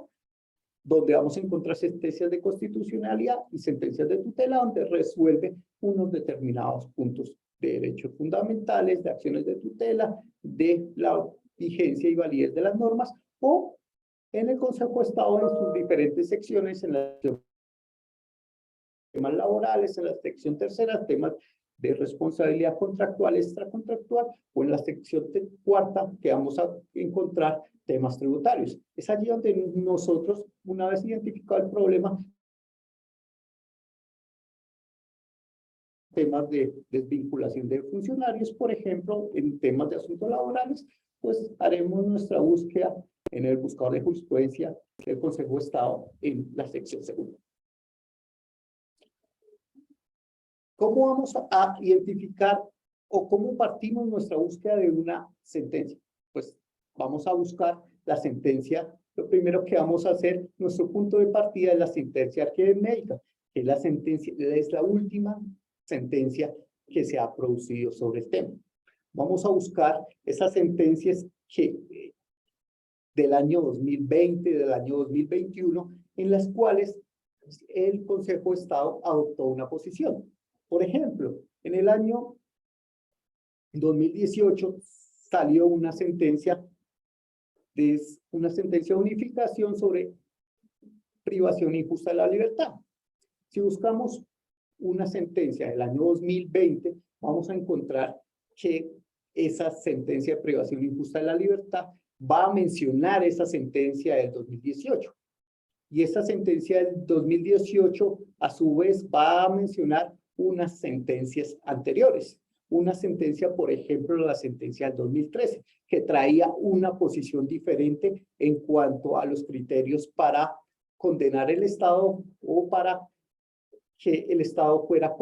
donde vamos a encontrar sentencias de constitucionalidad y sentencias de tutela, donde resuelve unos determinados puntos de derechos fundamentales, de acciones de tutela, de la vigencia y validez de las normas, o en el Consejo de Estado en sus diferentes secciones, en las temas laborales, en la sección tercera, temas de responsabilidad contractual, extracontractual, o en la sección cuarta, que vamos a encontrar temas tributarios. Es allí donde nosotros, una vez identificado el problema, temas de desvinculación de funcionarios, por ejemplo, en temas de asuntos laborales, pues haremos nuestra búsqueda en el buscador de jurisprudencia del Consejo de Estado en la sección segunda. ¿Cómo vamos a identificar o cómo partimos nuestra búsqueda de una sentencia? Pues vamos a buscar la sentencia. Lo primero que vamos a hacer, nuestro punto de partida es la sentencia arquimédica, que es la sentencia, es la última sentencia que se ha producido sobre el tema. Vamos a buscar esas sentencias que del año 2020, del año 2021, en las cuales el Consejo de Estado adoptó una posición. Por ejemplo, en el año 2018 salió una sentencia de unificación sobre privación injusta de la libertad. Si buscamos una sentencia del año 2020, vamos a encontrar que esa sentencia de privación injusta de la libertad va a mencionar esa sentencia del 2018. Y esa sentencia del 2018, a su vez, va a mencionar unas sentencias anteriores. Una sentencia, por ejemplo, la sentencia del 2013, que traía una posición diferente en cuanto a los criterios para condenar el Estado o para que el Estado fuera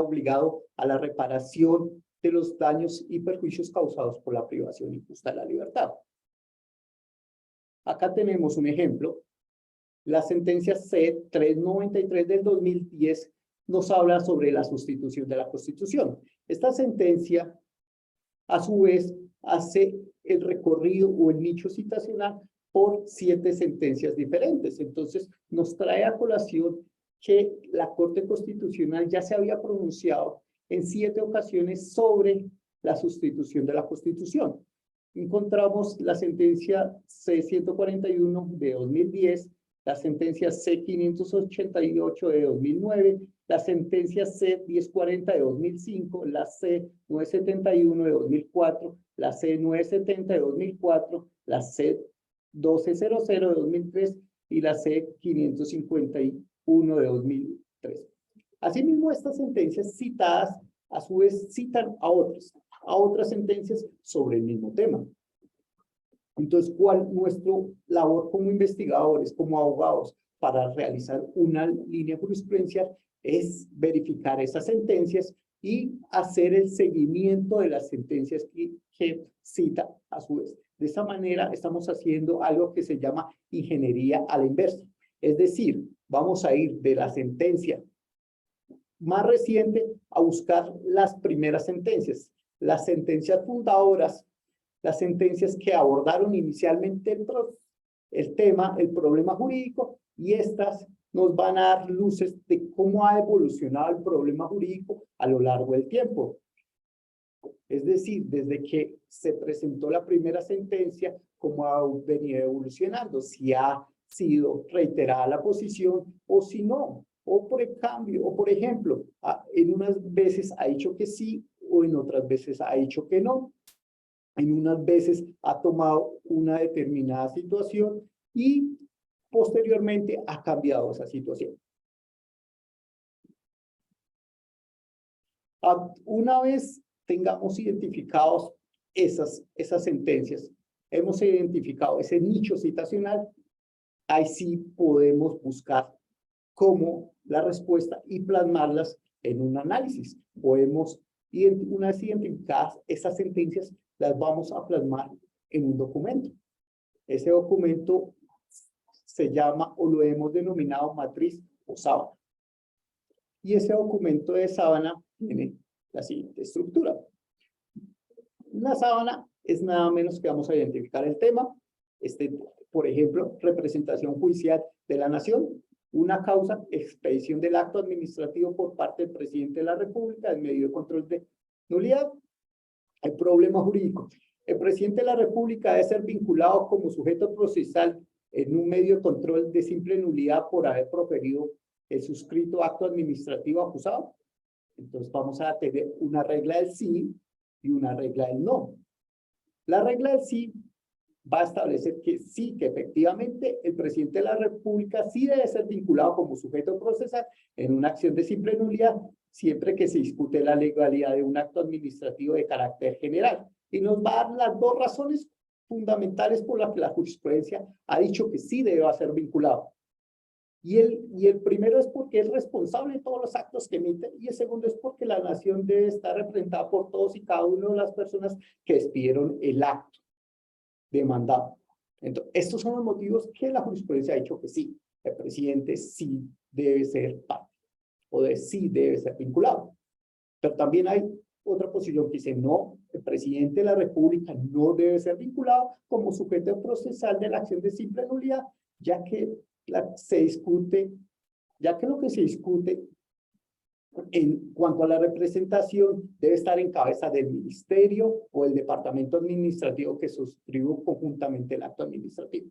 obligado a la reparación de los daños y perjuicios causados por la privación injusta de la libertad. Acá tenemos un ejemplo. La sentencia C-393 del 2010 nos habla sobre la sustitución de la Constitución. Esta sentencia, a su vez, hace el recorrido o el nicho citacional por 7 sentencias diferentes. Entonces, nos trae a colación que la Corte Constitucional ya se había pronunciado en 7 ocasiones sobre la sustitución de la Constitución. Encontramos la sentencia C-141 de 2010, la sentencia C-588 de 2009, la sentencia C-1040 de 2005, la C-971 de 2004, la C-970 de 2004, la C-1200 de 2003 y la C-551 de 2003. Asimismo, estas sentencias citadas, a su vez, citan a otras sentencias sobre el mismo tema. Entonces, ¿cuál nuestra labor como investigadores, como abogados, para realizar una línea jurisprudencial? Es verificar esas sentencias y hacer el seguimiento de las sentencias que cita a su vez. De esa manera estamos haciendo algo que se llama ingeniería a la inversa. Es decir, vamos a ir de la sentencia más reciente a buscar las primeras sentencias, las sentencias fundadoras, las sentencias que abordaron inicialmente el tema, el problema jurídico, y estas nos van a dar luces de cómo ha evolucionado el problema jurídico a lo largo del tiempo. Es decir, desde que se presentó la primera sentencia, cómo ha venido evolucionando, si ha sido reiterada la posición o si no, o por el cambio, o por ejemplo, en unas veces ha dicho que sí o en otras veces ha dicho que no. En unas veces ha tomado una determinada situación y posteriormente ha cambiado esa situación. Una vez tengamos identificados esas sentencias, hemos identificado ese nicho citacional, ahí sí podemos buscar cómo la respuesta y plasmarlas en un análisis. Podemos, una vez identificadas esas sentencias, las vamos a plasmar en un documento. Ese documento se llama, o lo hemos denominado, matriz o sábana. Y ese documento de sábana tiene la siguiente estructura. Una sábana es nada menos que vamos a identificar el tema, por ejemplo, representación judicial de la nación, una causa, expedición del acto administrativo por parte del presidente de la República, el medio de control de nulidad, el problema jurídico. El presidente de la República debe ser vinculado como sujeto procesal en un medio de control de simple nulidad por haber proferido el suscrito acto administrativo acusado. Entonces vamos a tener una regla del sí y una regla del no. La regla del sí va a establecer que sí, que efectivamente el presidente de la República sí debe ser vinculado como sujeto procesal en una acción de simple nulidad, siempre que se discute la legalidad de un acto administrativo de carácter general. Y nos va a dar las dos razones fundamentales por las que la jurisprudencia ha dicho que sí debe ser vinculado. Y el primero es porque es responsable de todos los actos que emite, y el segundo es porque la nación debe estar representada por todos y cada una de las personas que expidieron el acto demandado. Entonces, estos son los motivos que la jurisprudencia ha dicho que sí, el presidente sí debe ser parte, o sí debe ser vinculado. Pero también hay otra posición que dice no, el presidente de la República no debe ser vinculado como sujeto procesal de la acción de simple nulidad, ya que lo que se discute en cuanto a la representación debe estar en cabeza del ministerio o el departamento administrativo que suscribió conjuntamente el acto administrativo.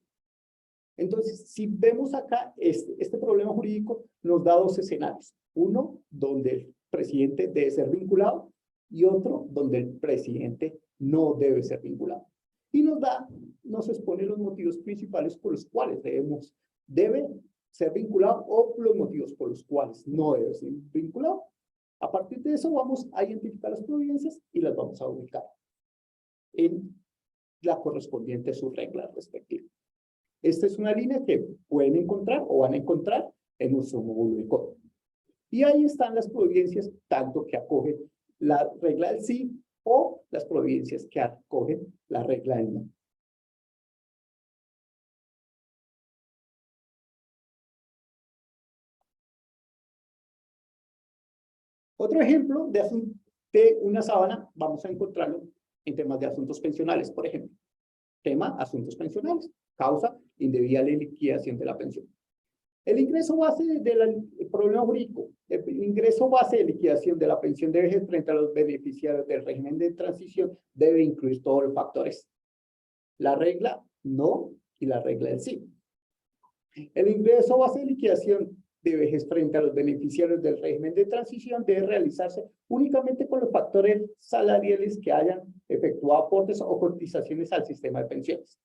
Entonces, si vemos acá, este problema jurídico nos da dos escenarios. Uno, donde el presidente debe ser vinculado, y otro, donde el presidente no debe ser vinculado. Y nos expone los motivos principales por los cuales debe ser vinculado o los motivos por los cuales no debe ser vinculado. A partir de eso vamos a identificar las providencias y las vamos a ubicar en la correspondiente subregla respectiva. Esta es una línea que pueden encontrar o van a encontrar en nuestro módulo de código. Y ahí están las providencias, tanto que acogen la regla del sí o las providencias que acogen la regla del no. Otro ejemplo de una sábana, vamos a encontrarlo en temas de asuntos pensionales, por ejemplo. Tema, asuntos pensionales. Causa, indebida liquidación de la pensión. El ingreso base del problema jurídico, el ingreso base de liquidación de la pensión de vejez frente a los beneficiarios del régimen de transición debe incluir todos los factores. La regla no y la regla del sí. El ingreso base de liquidación de vejez frente a los beneficiarios del régimen de transición debe realizarse únicamente con los factores salariales que hayan efectuado aportes o cotizaciones al sistema de pensiones.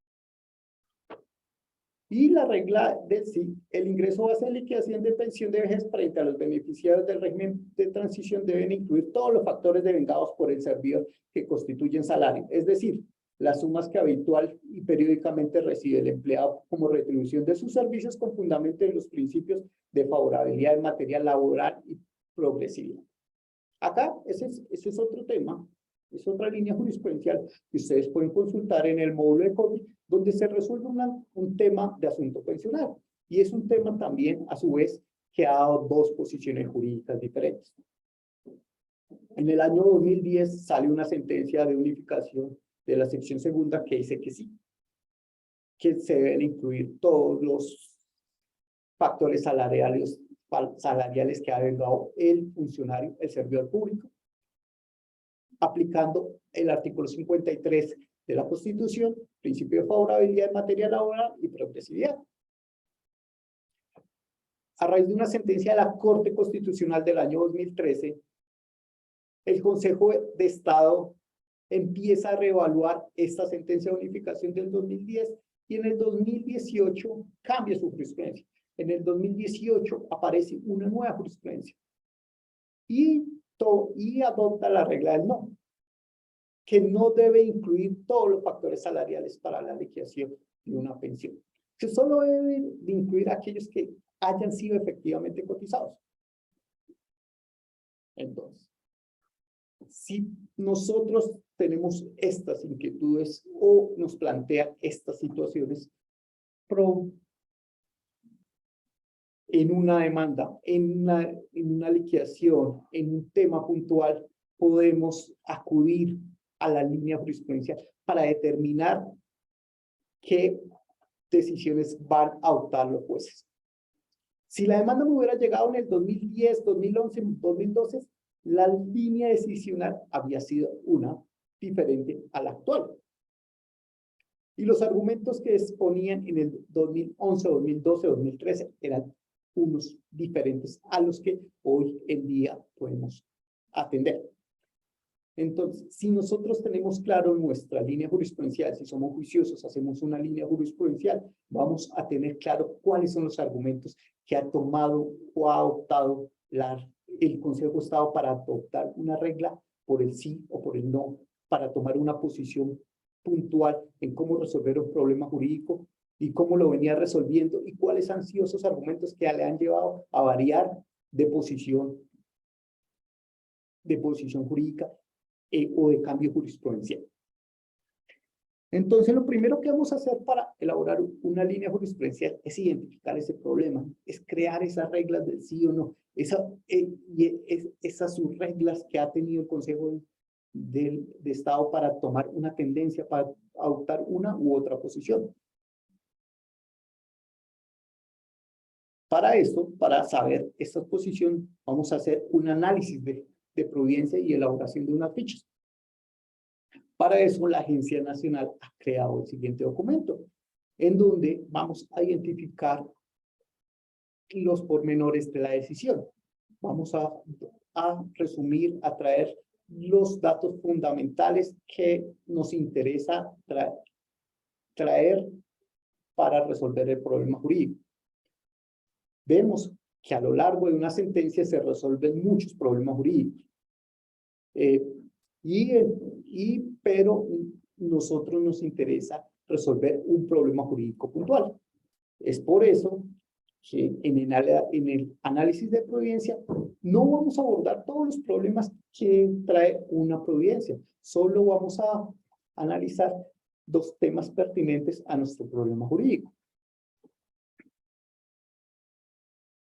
Y la regla del sí, el ingreso base de liquidación de pensión de vejez frente a los beneficiarios del régimen de transición deben incluir todos los factores devengados por el servidor que constituyen salario, es decir, las sumas que habitual y periódicamente recibe el empleado como retribución de sus servicios con fundamento en los principios de favorabilidad en materia laboral y progresividad. Acá, ese es otro tema, es otra línea jurisprudencial que ustedes pueden consultar en el módulo de COVID, donde se resuelve un tema de asunto pensional. Y es un tema también, a su vez, que ha dado dos posiciones jurídicas diferentes. En el año 2010 sale una sentencia de unificación de la sección segunda que dice que sí, que se deben incluir todos los factores salariales que ha delegado el funcionario, el servidor público, aplicando el artículo 53 de la Constitución, principio de favorabilidad en materia laboral y progresividad. A raíz de una sentencia de la Corte Constitucional del año 2013, el Consejo de Estado empieza a reevaluar esta sentencia de unificación del 2010 y en el 2018 cambia su jurisprudencia. En el 2018 aparece una nueva jurisprudencia y adopta la regla del no, que no debe incluir todos los factores salariales para la liquidación de una pensión. Que solo debe de incluir aquellos que hayan sido efectivamente cotizados. Entonces, si nosotros tenemos estas inquietudes o nos plantean estas situaciones en una demanda, en una liquidación, en un tema puntual, podemos acudir a la línea jurisprudencial para determinar qué decisiones van a adoptar los jueces. Si la demanda no hubiera llegado en el 2010, 2011, 2012, la línea decisional había sido una diferente a la actual. Y los argumentos que exponían en el 2011, 2012, 2013 eran unos diferentes a los que hoy en día podemos atender. Entonces, si nosotros tenemos claro nuestra línea jurisprudencial, si somos juiciosos, hacemos una línea jurisprudencial, vamos a tener claro cuáles son los argumentos que ha tomado o ha adoptado el Consejo de Estado para adoptar una regla por el sí o por el no, para tomar una posición puntual en cómo resolver un problema jurídico y cómo lo venía resolviendo y cuáles han sido esos argumentos que le han llevado a variar de posición jurídica o de cambio jurisprudencial. Entonces, lo primero que vamos a hacer para elaborar una línea jurisprudencial es identificar ese problema, es crear esas reglas del sí o no, esas subreglas que ha tenido el Consejo de Estado para tomar una tendencia, para adoptar una u otra posición. Para esto, para saber esta posición, vamos a hacer un análisis de providencia y elaboración de unas fichas. Para eso, la Agencia Nacional ha creado el siguiente documento, en donde vamos a identificar los pormenores de la decisión. Vamos a resumir, a traer los datos fundamentales que nos interesa traer para resolver el problema jurídico. Vemos que a lo largo de una sentencia se resuelven muchos problemas jurídicos. Pero nosotros nos interesa resolver un problema jurídico puntual. Es por eso que en el análisis de providencia no vamos a abordar todos los problemas que trae una providencia. Solo vamos a analizar dos temas pertinentes a nuestro problema jurídico.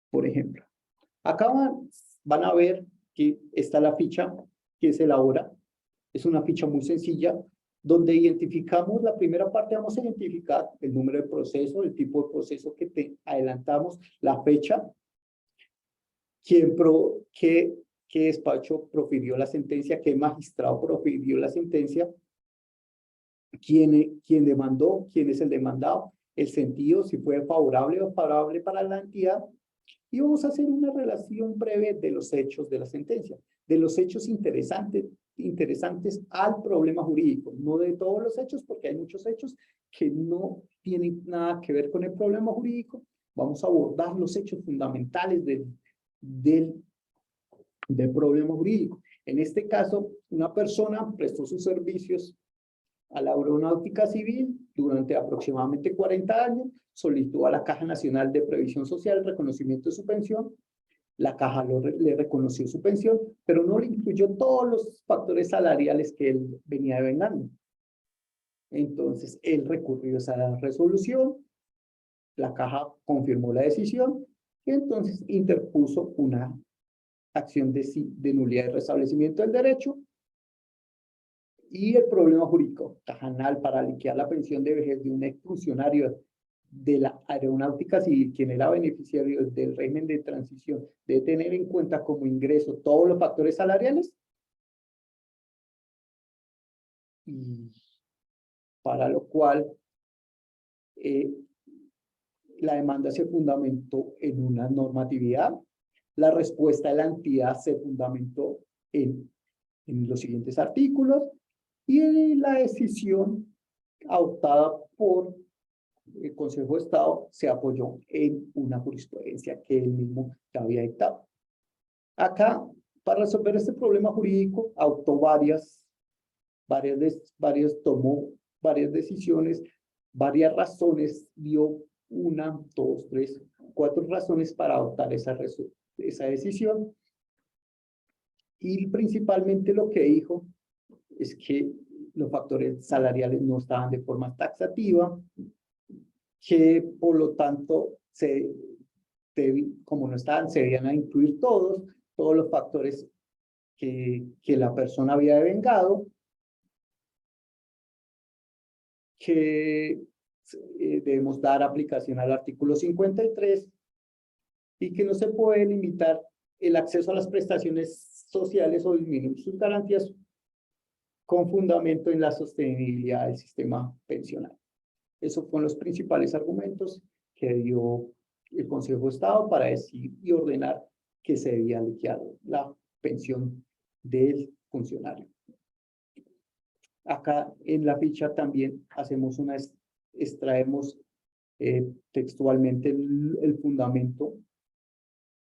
Por ejemplo, acá van a ver que está la ficha que se elabora. Es una ficha muy sencilla, donde identificamos, la primera parte vamos a identificar el número de proceso, el tipo de proceso que te adelantamos, la fecha, qué despacho profirió la sentencia, qué magistrado profirió la sentencia, quién demandó, quién es el demandado, el sentido, si fue favorable o favorable para la entidad, y vamos a hacer una relación breve de los hechos de la sentencia, de los hechos interesantes al problema jurídico, no de todos los hechos, porque hay muchos hechos que no tienen nada que ver con el problema jurídico. Vamos a abordar los hechos fundamentales del problema jurídico. En este caso, una persona prestó sus servicios a la aeronáutica civil durante aproximadamente 40 años, solicitó a la Caja Nacional de Previsión Social el reconocimiento de su pensión. La Caja le reconoció su pensión, pero no le incluyó todos los factores salariales que él venía devengando. Entonces, él recurrió a esa resolución, la Caja confirmó la decisión y entonces interpuso una acción de nulidad y restablecimiento del derecho. Y el problema jurídico, Cajanal, para liquidar la pensión de vejez de un exfuncionario de la aeronáutica civil, quien era beneficiario del régimen de transición, de tener en cuenta como ingreso todos los factores salariales, y para lo cual la demanda se fundamentó en una normatividad. La respuesta de la entidad se fundamentó en los siguientes artículos, y la decisión adoptada por el Consejo de Estado se apoyó en una jurisprudencia que él mismo ya había dictado. Acá, para resolver este problema jurídico, adoptó tomó varias decisiones, varias razones, dio 1, 2, 3, 4 razones para adoptar esa decisión. Y principalmente lo que dijo es que los factores salariales no estaban de forma taxativa, que por lo tanto, como no estaban, se debían a incluir todos los factores que la persona había devengado, que debemos dar aplicación al artículo 53 y que no se puede limitar el acceso a las prestaciones sociales o disminuir sus garantías con fundamento en la sostenibilidad del sistema pensional. Esos fueron los principales argumentos que dio el Consejo de Estado para decir y ordenar que se debía liquidar la pensión del funcionario. Acá en la ficha también hacemos extraemos textualmente el fundamento,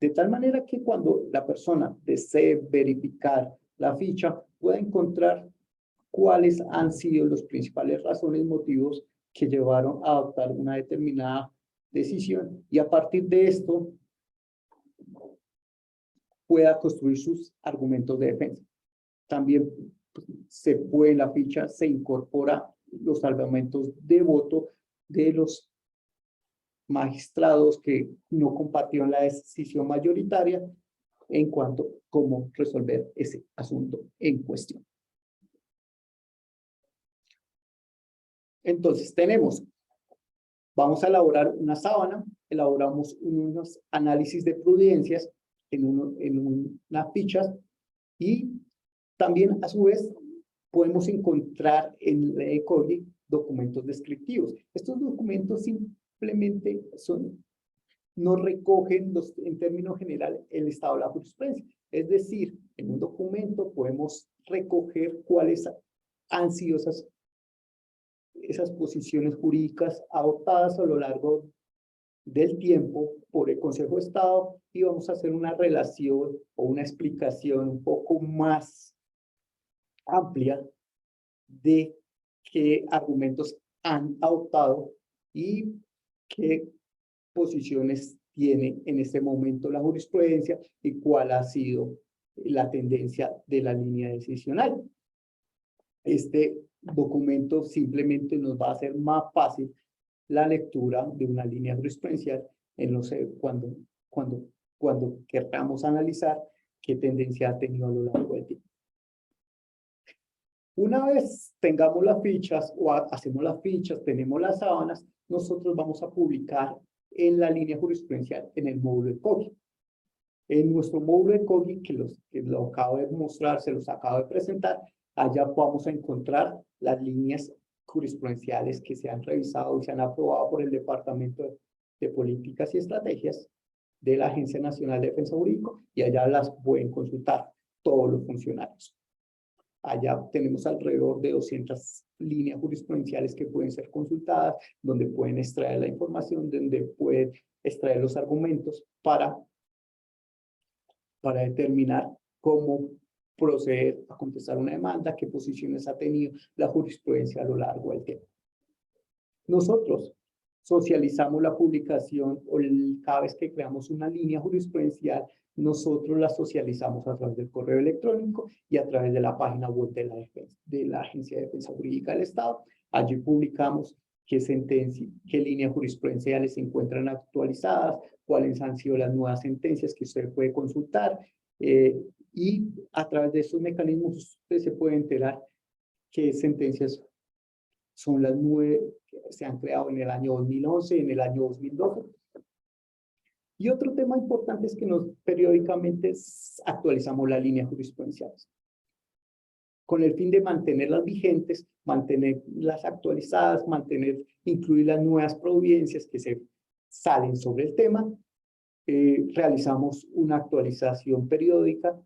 de tal manera que cuando la persona desee verificar la ficha pueda encontrar cuáles han sido las principales razones, motivos que llevaron a adoptar una determinada decisión, y a partir de esto pueda construir sus argumentos de defensa. También en la ficha se incorpora los argumentos de voto de los magistrados que no compartieron la decisión mayoritaria en cuanto a cómo resolver ese asunto en cuestión. Entonces vamos a elaborar una sábana, elaboramos unos análisis de prudencias en unas fichas, y también a su vez podemos encontrar en la ECOGI documentos descriptivos. Estos documentos simplemente no recogen en términos generales el estado de la jurisprudencia. Es decir, en un documento podemos recoger cuáles han sido esas posiciones jurídicas adoptadas a lo largo del tiempo por el Consejo de Estado, y vamos a hacer una relación o una explicación un poco más amplia de qué argumentos han adoptado y qué posiciones tiene en este momento la jurisprudencia y cuál ha sido la tendencia de la línea decisional. Este documento simplemente nos va a hacer más fácil la lectura de una línea jurisprudencial cuando queramos analizar qué tendencia ha tenido a lo largo del tiempo. Una vez tengamos las fichas o hacemos las fichas, tenemos las sábanas, nosotros vamos a publicar en la línea jurisprudencial en el módulo ECOGI. En nuestro módulo ECOGI, que lo acabo de mostrar, se los acabo de presentar, allá vamos a encontrar las líneas jurisprudenciales que se han revisado y se han aprobado por el Departamento de Políticas y Estrategias de la Agencia Nacional de Defensa Jurídica, y allá las pueden consultar todos los funcionarios. Allá tenemos alrededor de 200 líneas jurisprudenciales que pueden ser consultadas, donde pueden extraer la información, donde pueden extraer los argumentos para determinar cómo proceder a contestar una demanda, qué posiciones ha tenido la jurisprudencia a lo largo del tiempo. Nosotros socializamos la publicación, o cada vez que creamos una línea jurisprudencial, nosotros la socializamos a través del correo electrónico y a través de la página web de la Agencia de Defensa Jurídica del Estado. Allí publicamos qué líneas jurisprudenciales se encuentran actualizadas, cuáles han sido las nuevas sentencias que usted puede consultar, y a través de esos mecanismos usted se puede enterar qué sentencias son las 9 que se han creado en el año 2011, en el año 2012. Y otro tema importante es que periódicamente actualizamos las líneas jurisprudenciales, con el fin de mantenerlas vigentes, mantenerlas actualizadas, incluir las nuevas providencias que se salen sobre el tema. Realizamos una actualización periódica,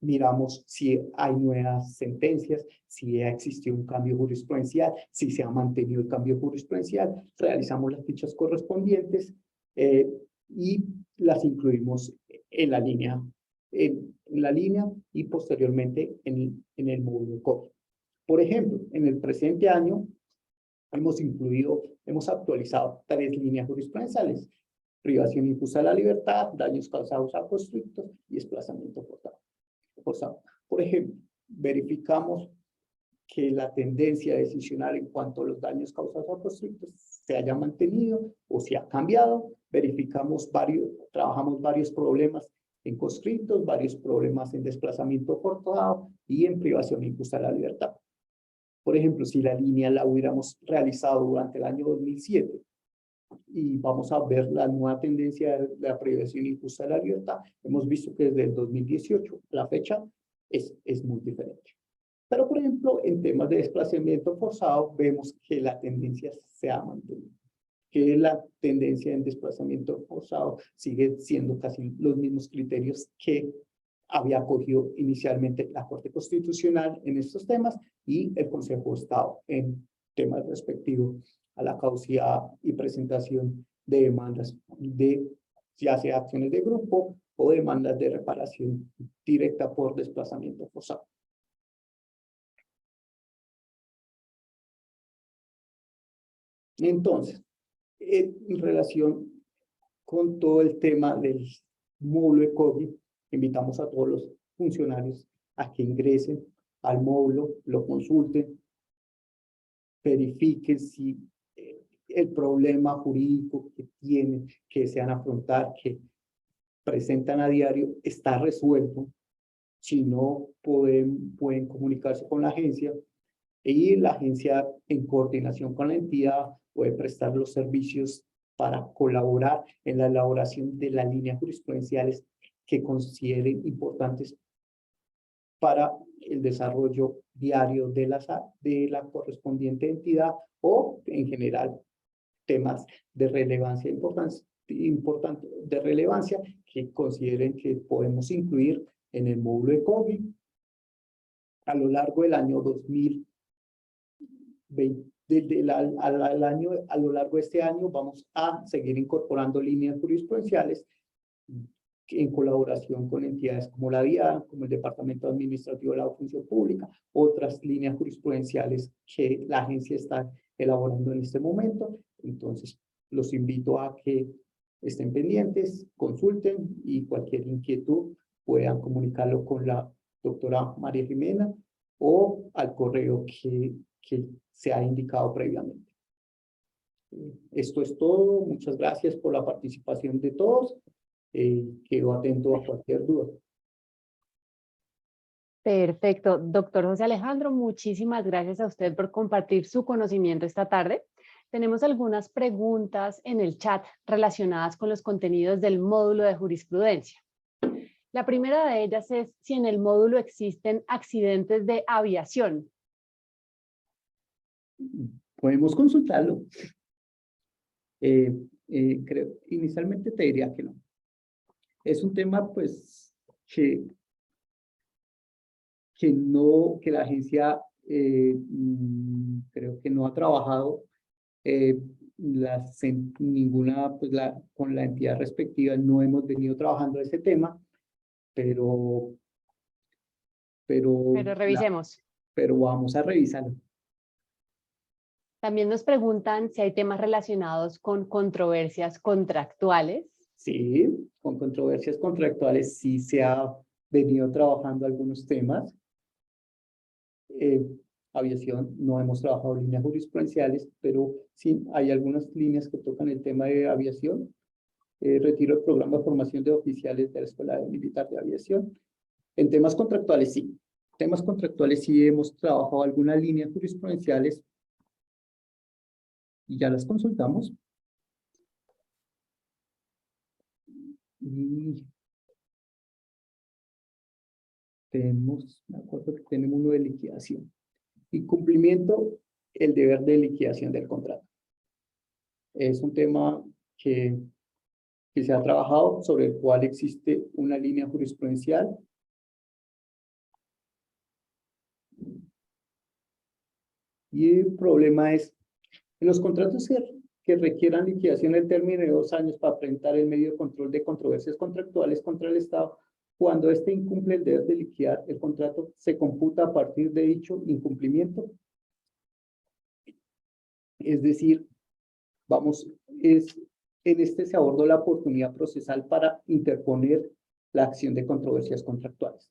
miramos si hay nuevas sentencias, si ha existido un cambio jurisprudencial, si se ha mantenido el cambio jurisprudencial, realizamos las fichas correspondientes y las incluimos en la línea, y posteriormente en el módulo COBI. Por ejemplo, en el presente año hemos actualizado 3 líneas jurisprudenciales: privación injusta de la libertad, daños causados a constructos y desplazamiento forzado. Por ejemplo, verificamos que la tendencia decisional en cuanto a los daños causados a constructos se haya mantenido o se ha cambiado. Trabajamos varios problemas en conscriptos, varios problemas en desplazamiento forzado y en privación injusta de la libertad. Por ejemplo, si la línea la hubiéramos realizado durante el año 2007 y vamos a ver la nueva tendencia de la privación injusta de la libertad, hemos visto que desde el 2018 la fecha es muy diferente. Pero, por ejemplo, en temas de desplazamiento forzado, vemos que la tendencia se ha mantenido, que la tendencia en desplazamiento forzado sigue siendo casi los mismos criterios que había acogido inicialmente la Corte Constitucional en estos temas y el Consejo de Estado en temas respectivos a la causa y presentación de demandas ya sea acciones de grupo o demandas de reparación directa por desplazamiento forzado. Entonces, en relación con todo el tema del módulo de COBI, invitamos a todos los funcionarios a que ingresen al módulo, lo consulten, verifiquen si el problema jurídico que desean afrontar, que presentan a diario, está resuelto. Si no, pueden comunicarse con la agencia y la agencia, en coordinación con la entidad, puede prestar los servicios para colaborar en la elaboración de las líneas jurisprudenciales que consideren importantes para el desarrollo diario de la correspondiente entidad o, en general, temas de relevancia de relevancia que consideren que podemos incluir en el módulo de COBI. A lo largo del año 2020, a lo largo de este año vamos a seguir incorporando líneas jurisprudenciales en colaboración con entidades como la DIAN, como el Departamento Administrativo de la Función Pública, otras líneas jurisprudenciales que la agencia está elaborando en este momento. Entonces, los invito a que estén pendientes, consulten y cualquier inquietud puedan comunicarlo con la doctora María Jimena o al correo que se ha indicado previamente. Esto es todo. Muchas gracias por la participación de todos. Quedo atento a cualquier duda. Perfecto. Doctor José Alejandro, muchísimas gracias a usted por compartir su conocimiento esta tarde. Tenemos algunas preguntas en el chat relacionadas con los contenidos del módulo de jurisprudencia. La primera de ellas es si en el módulo existen accidentes de aviación. Podemos consultarlo. Creo, inicialmente te diría que no. Es un tema, pues, que la agencia creo que no ha trabajado con la entidad respectiva. No hemos venido trabajando ese tema, pero revisemos. Pero vamos a revisarlo. También nos preguntan si hay temas relacionados con controversias contractuales. Sí, con controversias contractuales sí se ha venido trabajando algunos temas. Aviación no hemos trabajado líneas jurisprudenciales, pero sí hay algunas líneas que tocan el tema de aviación. Retiro el programa de formación de oficiales de la Escuela Militar de Aviación. En temas contractuales sí. Temas contractuales sí hemos trabajado algunas líneas jurisprudenciales y ya las consultamos. Y me acuerdo que tenemos uno de liquidación. Incumplimiento, el deber de liquidación del contrato. Es un tema que se ha trabajado, sobre el cual existe una línea jurisprudencial. Y el problema es, en los contratos que requieran liquidación el término de 2 años para presentar el medio de control de controversias contractuales contra el Estado, cuando éste incumple el deber de liquidar el contrato, se computa a partir de dicho incumplimiento. Es decir, en este se abordó la oportunidad procesal para interponer la acción de controversias contractuales,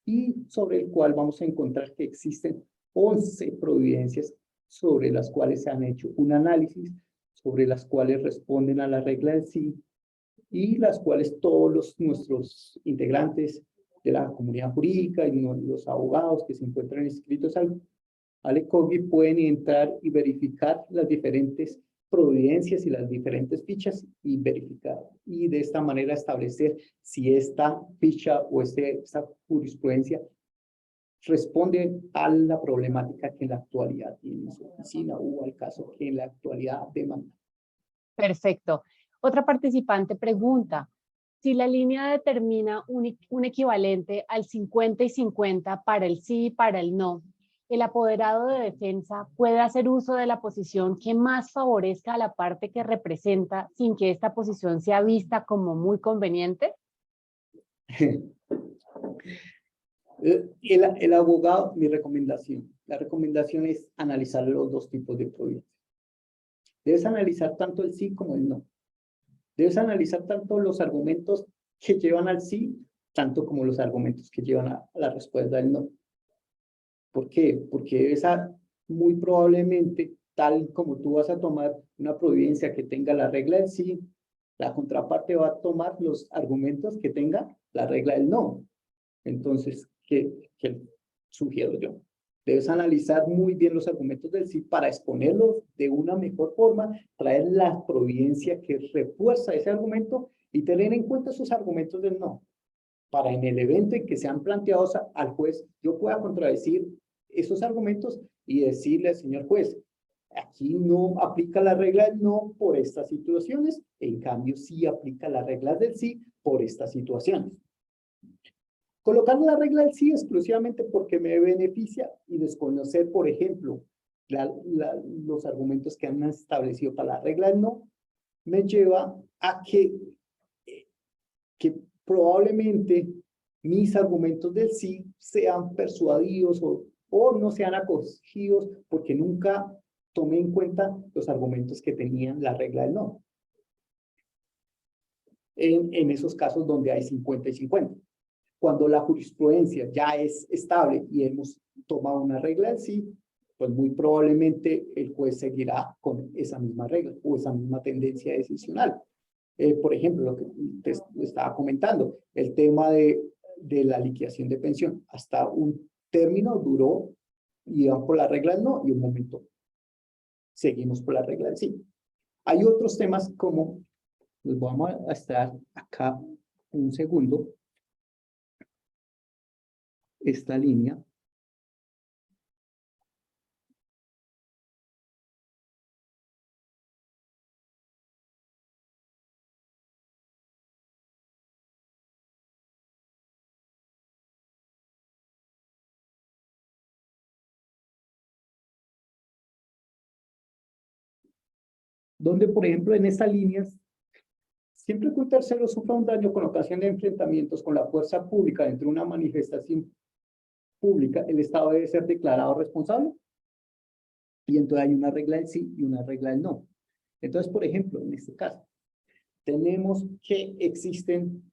y sobre el cual vamos a encontrar que existen 11 providencias sobre las cuales se han hecho un análisis, sobre las cuales responden a la regla del sí, y las cuales todos nuestros integrantes de la comunidad jurídica y los abogados que se encuentran inscritos al ECOGI pueden entrar y verificar las diferentes providencias y las diferentes fichas y verificar, y de esta manera establecer si esta ficha o esta jurisprudencia responde a la problemática que en la actualidad tiene en su oficina o al caso que en la actualidad demanda. Perfecto. Otra participante pregunta, si la línea determina un equivalente al 50 y 50 para el sí y para el no, ¿el apoderado de defensa puede hacer uso de la posición que más favorezca a la parte que representa sin que esta posición sea vista como muy conveniente? El abogado, la recomendación es analizar los dos tipos de providencias. Debes analizar tanto el sí como el no. Debes analizar tanto los argumentos que llevan al sí, tanto como los argumentos que llevan a la respuesta del no. ¿Por qué? Porque muy probablemente, tal como tú vas a tomar una providencia que tenga la regla del sí, la contraparte va a tomar los argumentos que tenga la regla del no. Entonces, ¿qué sugiero yo? Debes analizar muy bien los argumentos del sí para exponerlos de una mejor forma, traer la providencia que refuerza ese argumento y tener en cuenta esos argumentos del no, para en el evento en que sean planteados al juez, yo pueda contradecir esos argumentos y decirle al señor juez, aquí no aplica la regla del no por estas situaciones, en cambio sí aplica la regla del sí por estas situaciones. Colocar la regla del sí exclusivamente porque me beneficia y desconocer, por ejemplo, los argumentos que han establecido para la regla del no, me lleva a que probablemente mis argumentos del sí sean persuadidos o no sean acogidos porque nunca tomé en cuenta los argumentos que tenían la regla del no. En esos casos donde hay 50 y 50. Cuando la jurisprudencia ya es estable y hemos tomado una regla del sí, pues muy probablemente el juez seguirá con esa misma regla o esa misma tendencia decisional. Por ejemplo, lo que te estaba comentando, el tema de la liquidación de pensión. Hasta un término duró, iban por la regla del no, y un momento seguimos por la regla del sí. Hay otros temas como, los vamos a estar acá un segundo, esta línea. Donde, por ejemplo, en estas líneas, siempre que un tercero sufra un daño con ocasión de enfrentamientos con la fuerza pública dentro de una manifestación pública, el Estado debe ser declarado responsable. Y entonces hay una regla del sí y una regla del no. Entonces, por ejemplo, en este caso, tenemos que existen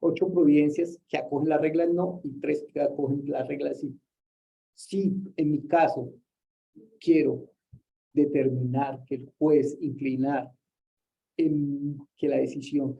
8 providencias que acogen la regla del no y 3 que acogen la regla del sí. Si en mi caso quiero determinar que el juez inclinar en que la decisión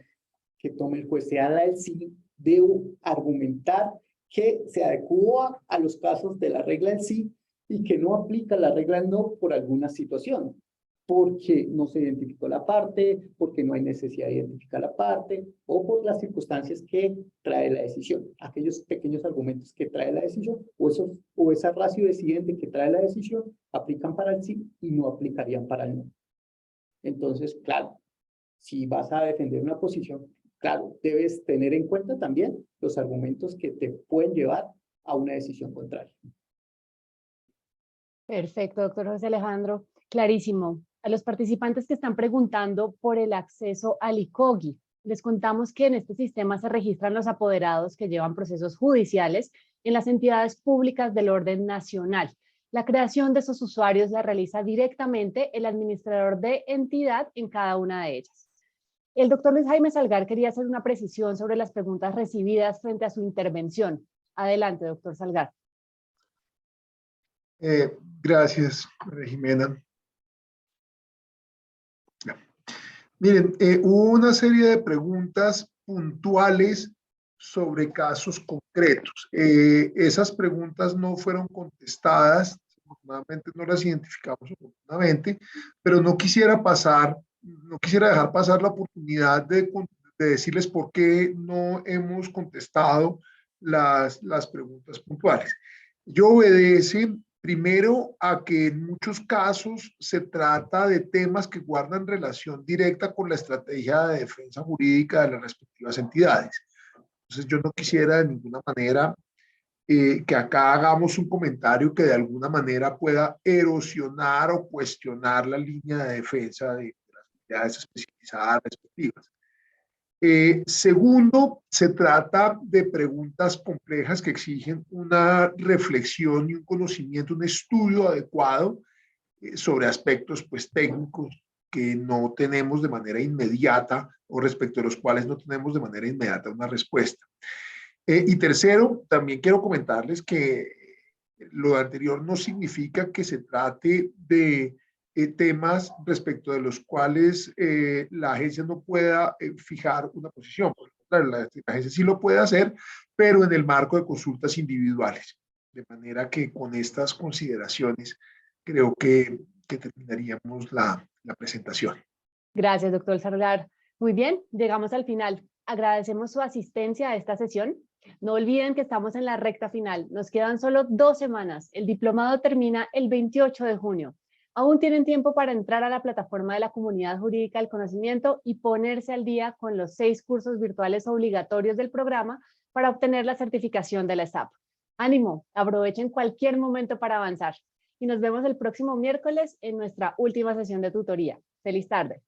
que tome el juez sea la del sí, debo argumentar que se adecua a los casos de la regla del sí y que no aplica la regla del no por alguna situación. porque no se identificó la parte, porque no hay necesidad de identificar la parte, o por las circunstancias que trae la decisión. Aquellos pequeños argumentos que trae la decisión, o esa ratio decidente que trae la decisión, aplican para el sí y no aplicarían para el no. Entonces, claro, si vas a defender una posición, claro, debes tener en cuenta también los argumentos que te pueden llevar a una decisión contraria. Perfecto, doctor José Alejandro. Clarísimo. A los participantes que están preguntando por el acceso al ICOGI, les contamos que en este sistema se registran los apoderados que llevan procesos judiciales en las entidades públicas del orden nacional. La creación de esos usuarios la realiza directamente el administrador de entidad en cada una de ellas. El doctor Luis Jaime Salgar quería hacer una precisión sobre las preguntas recibidas frente a su intervención. Adelante, doctor Salgar. Gracias, María Jimena. Miren, hubo una serie de preguntas puntuales sobre casos concretos. Esas preguntas no fueron contestadas, afortunadamente no las identificamos oportunamente, pero no quisiera dejar pasar la oportunidad de decirles por qué no hemos contestado las preguntas puntuales. Ello obedece primero a que en muchos casos se trata de temas que guardan relación directa con la estrategia de defensa jurídica de las respectivas entidades. Entonces yo no quisiera de ninguna manera que acá hagamos un comentario que de alguna manera pueda erosionar o cuestionar la línea de defensa de las entidades especializadas respectivas. Segundo, se trata de preguntas complejas que exigen una reflexión y un conocimiento, un estudio adecuado sobre aspectos pues, técnicos que no tenemos de manera inmediata o respecto a los cuales no tenemos de manera inmediata una respuesta. Y tercero, también quiero comentarles que lo anterior no significa que se trate de temas respecto de los cuales la agencia no pueda fijar una posición. Por ejemplo, la agencia sí lo puede hacer, pero en el marco de consultas individuales. De manera que con estas consideraciones creo que terminaríamos la presentación. Gracias, doctor Salgar. Muy bien, llegamos al final. Agradecemos su asistencia a esta sesión. No olviden que estamos en la recta final. Nos quedan solo 2 semanas. El diplomado termina el 28 de junio. Aún tienen tiempo para entrar a la plataforma de la Comunidad Jurídica del Conocimiento y ponerse al día con los 6 cursos virtuales obligatorios del programa para obtener la certificación de la SAP. Ánimo, aprovechen cualquier momento para avanzar. Y nos vemos el próximo miércoles en nuestra última sesión de tutoría. ¡Feliz tarde!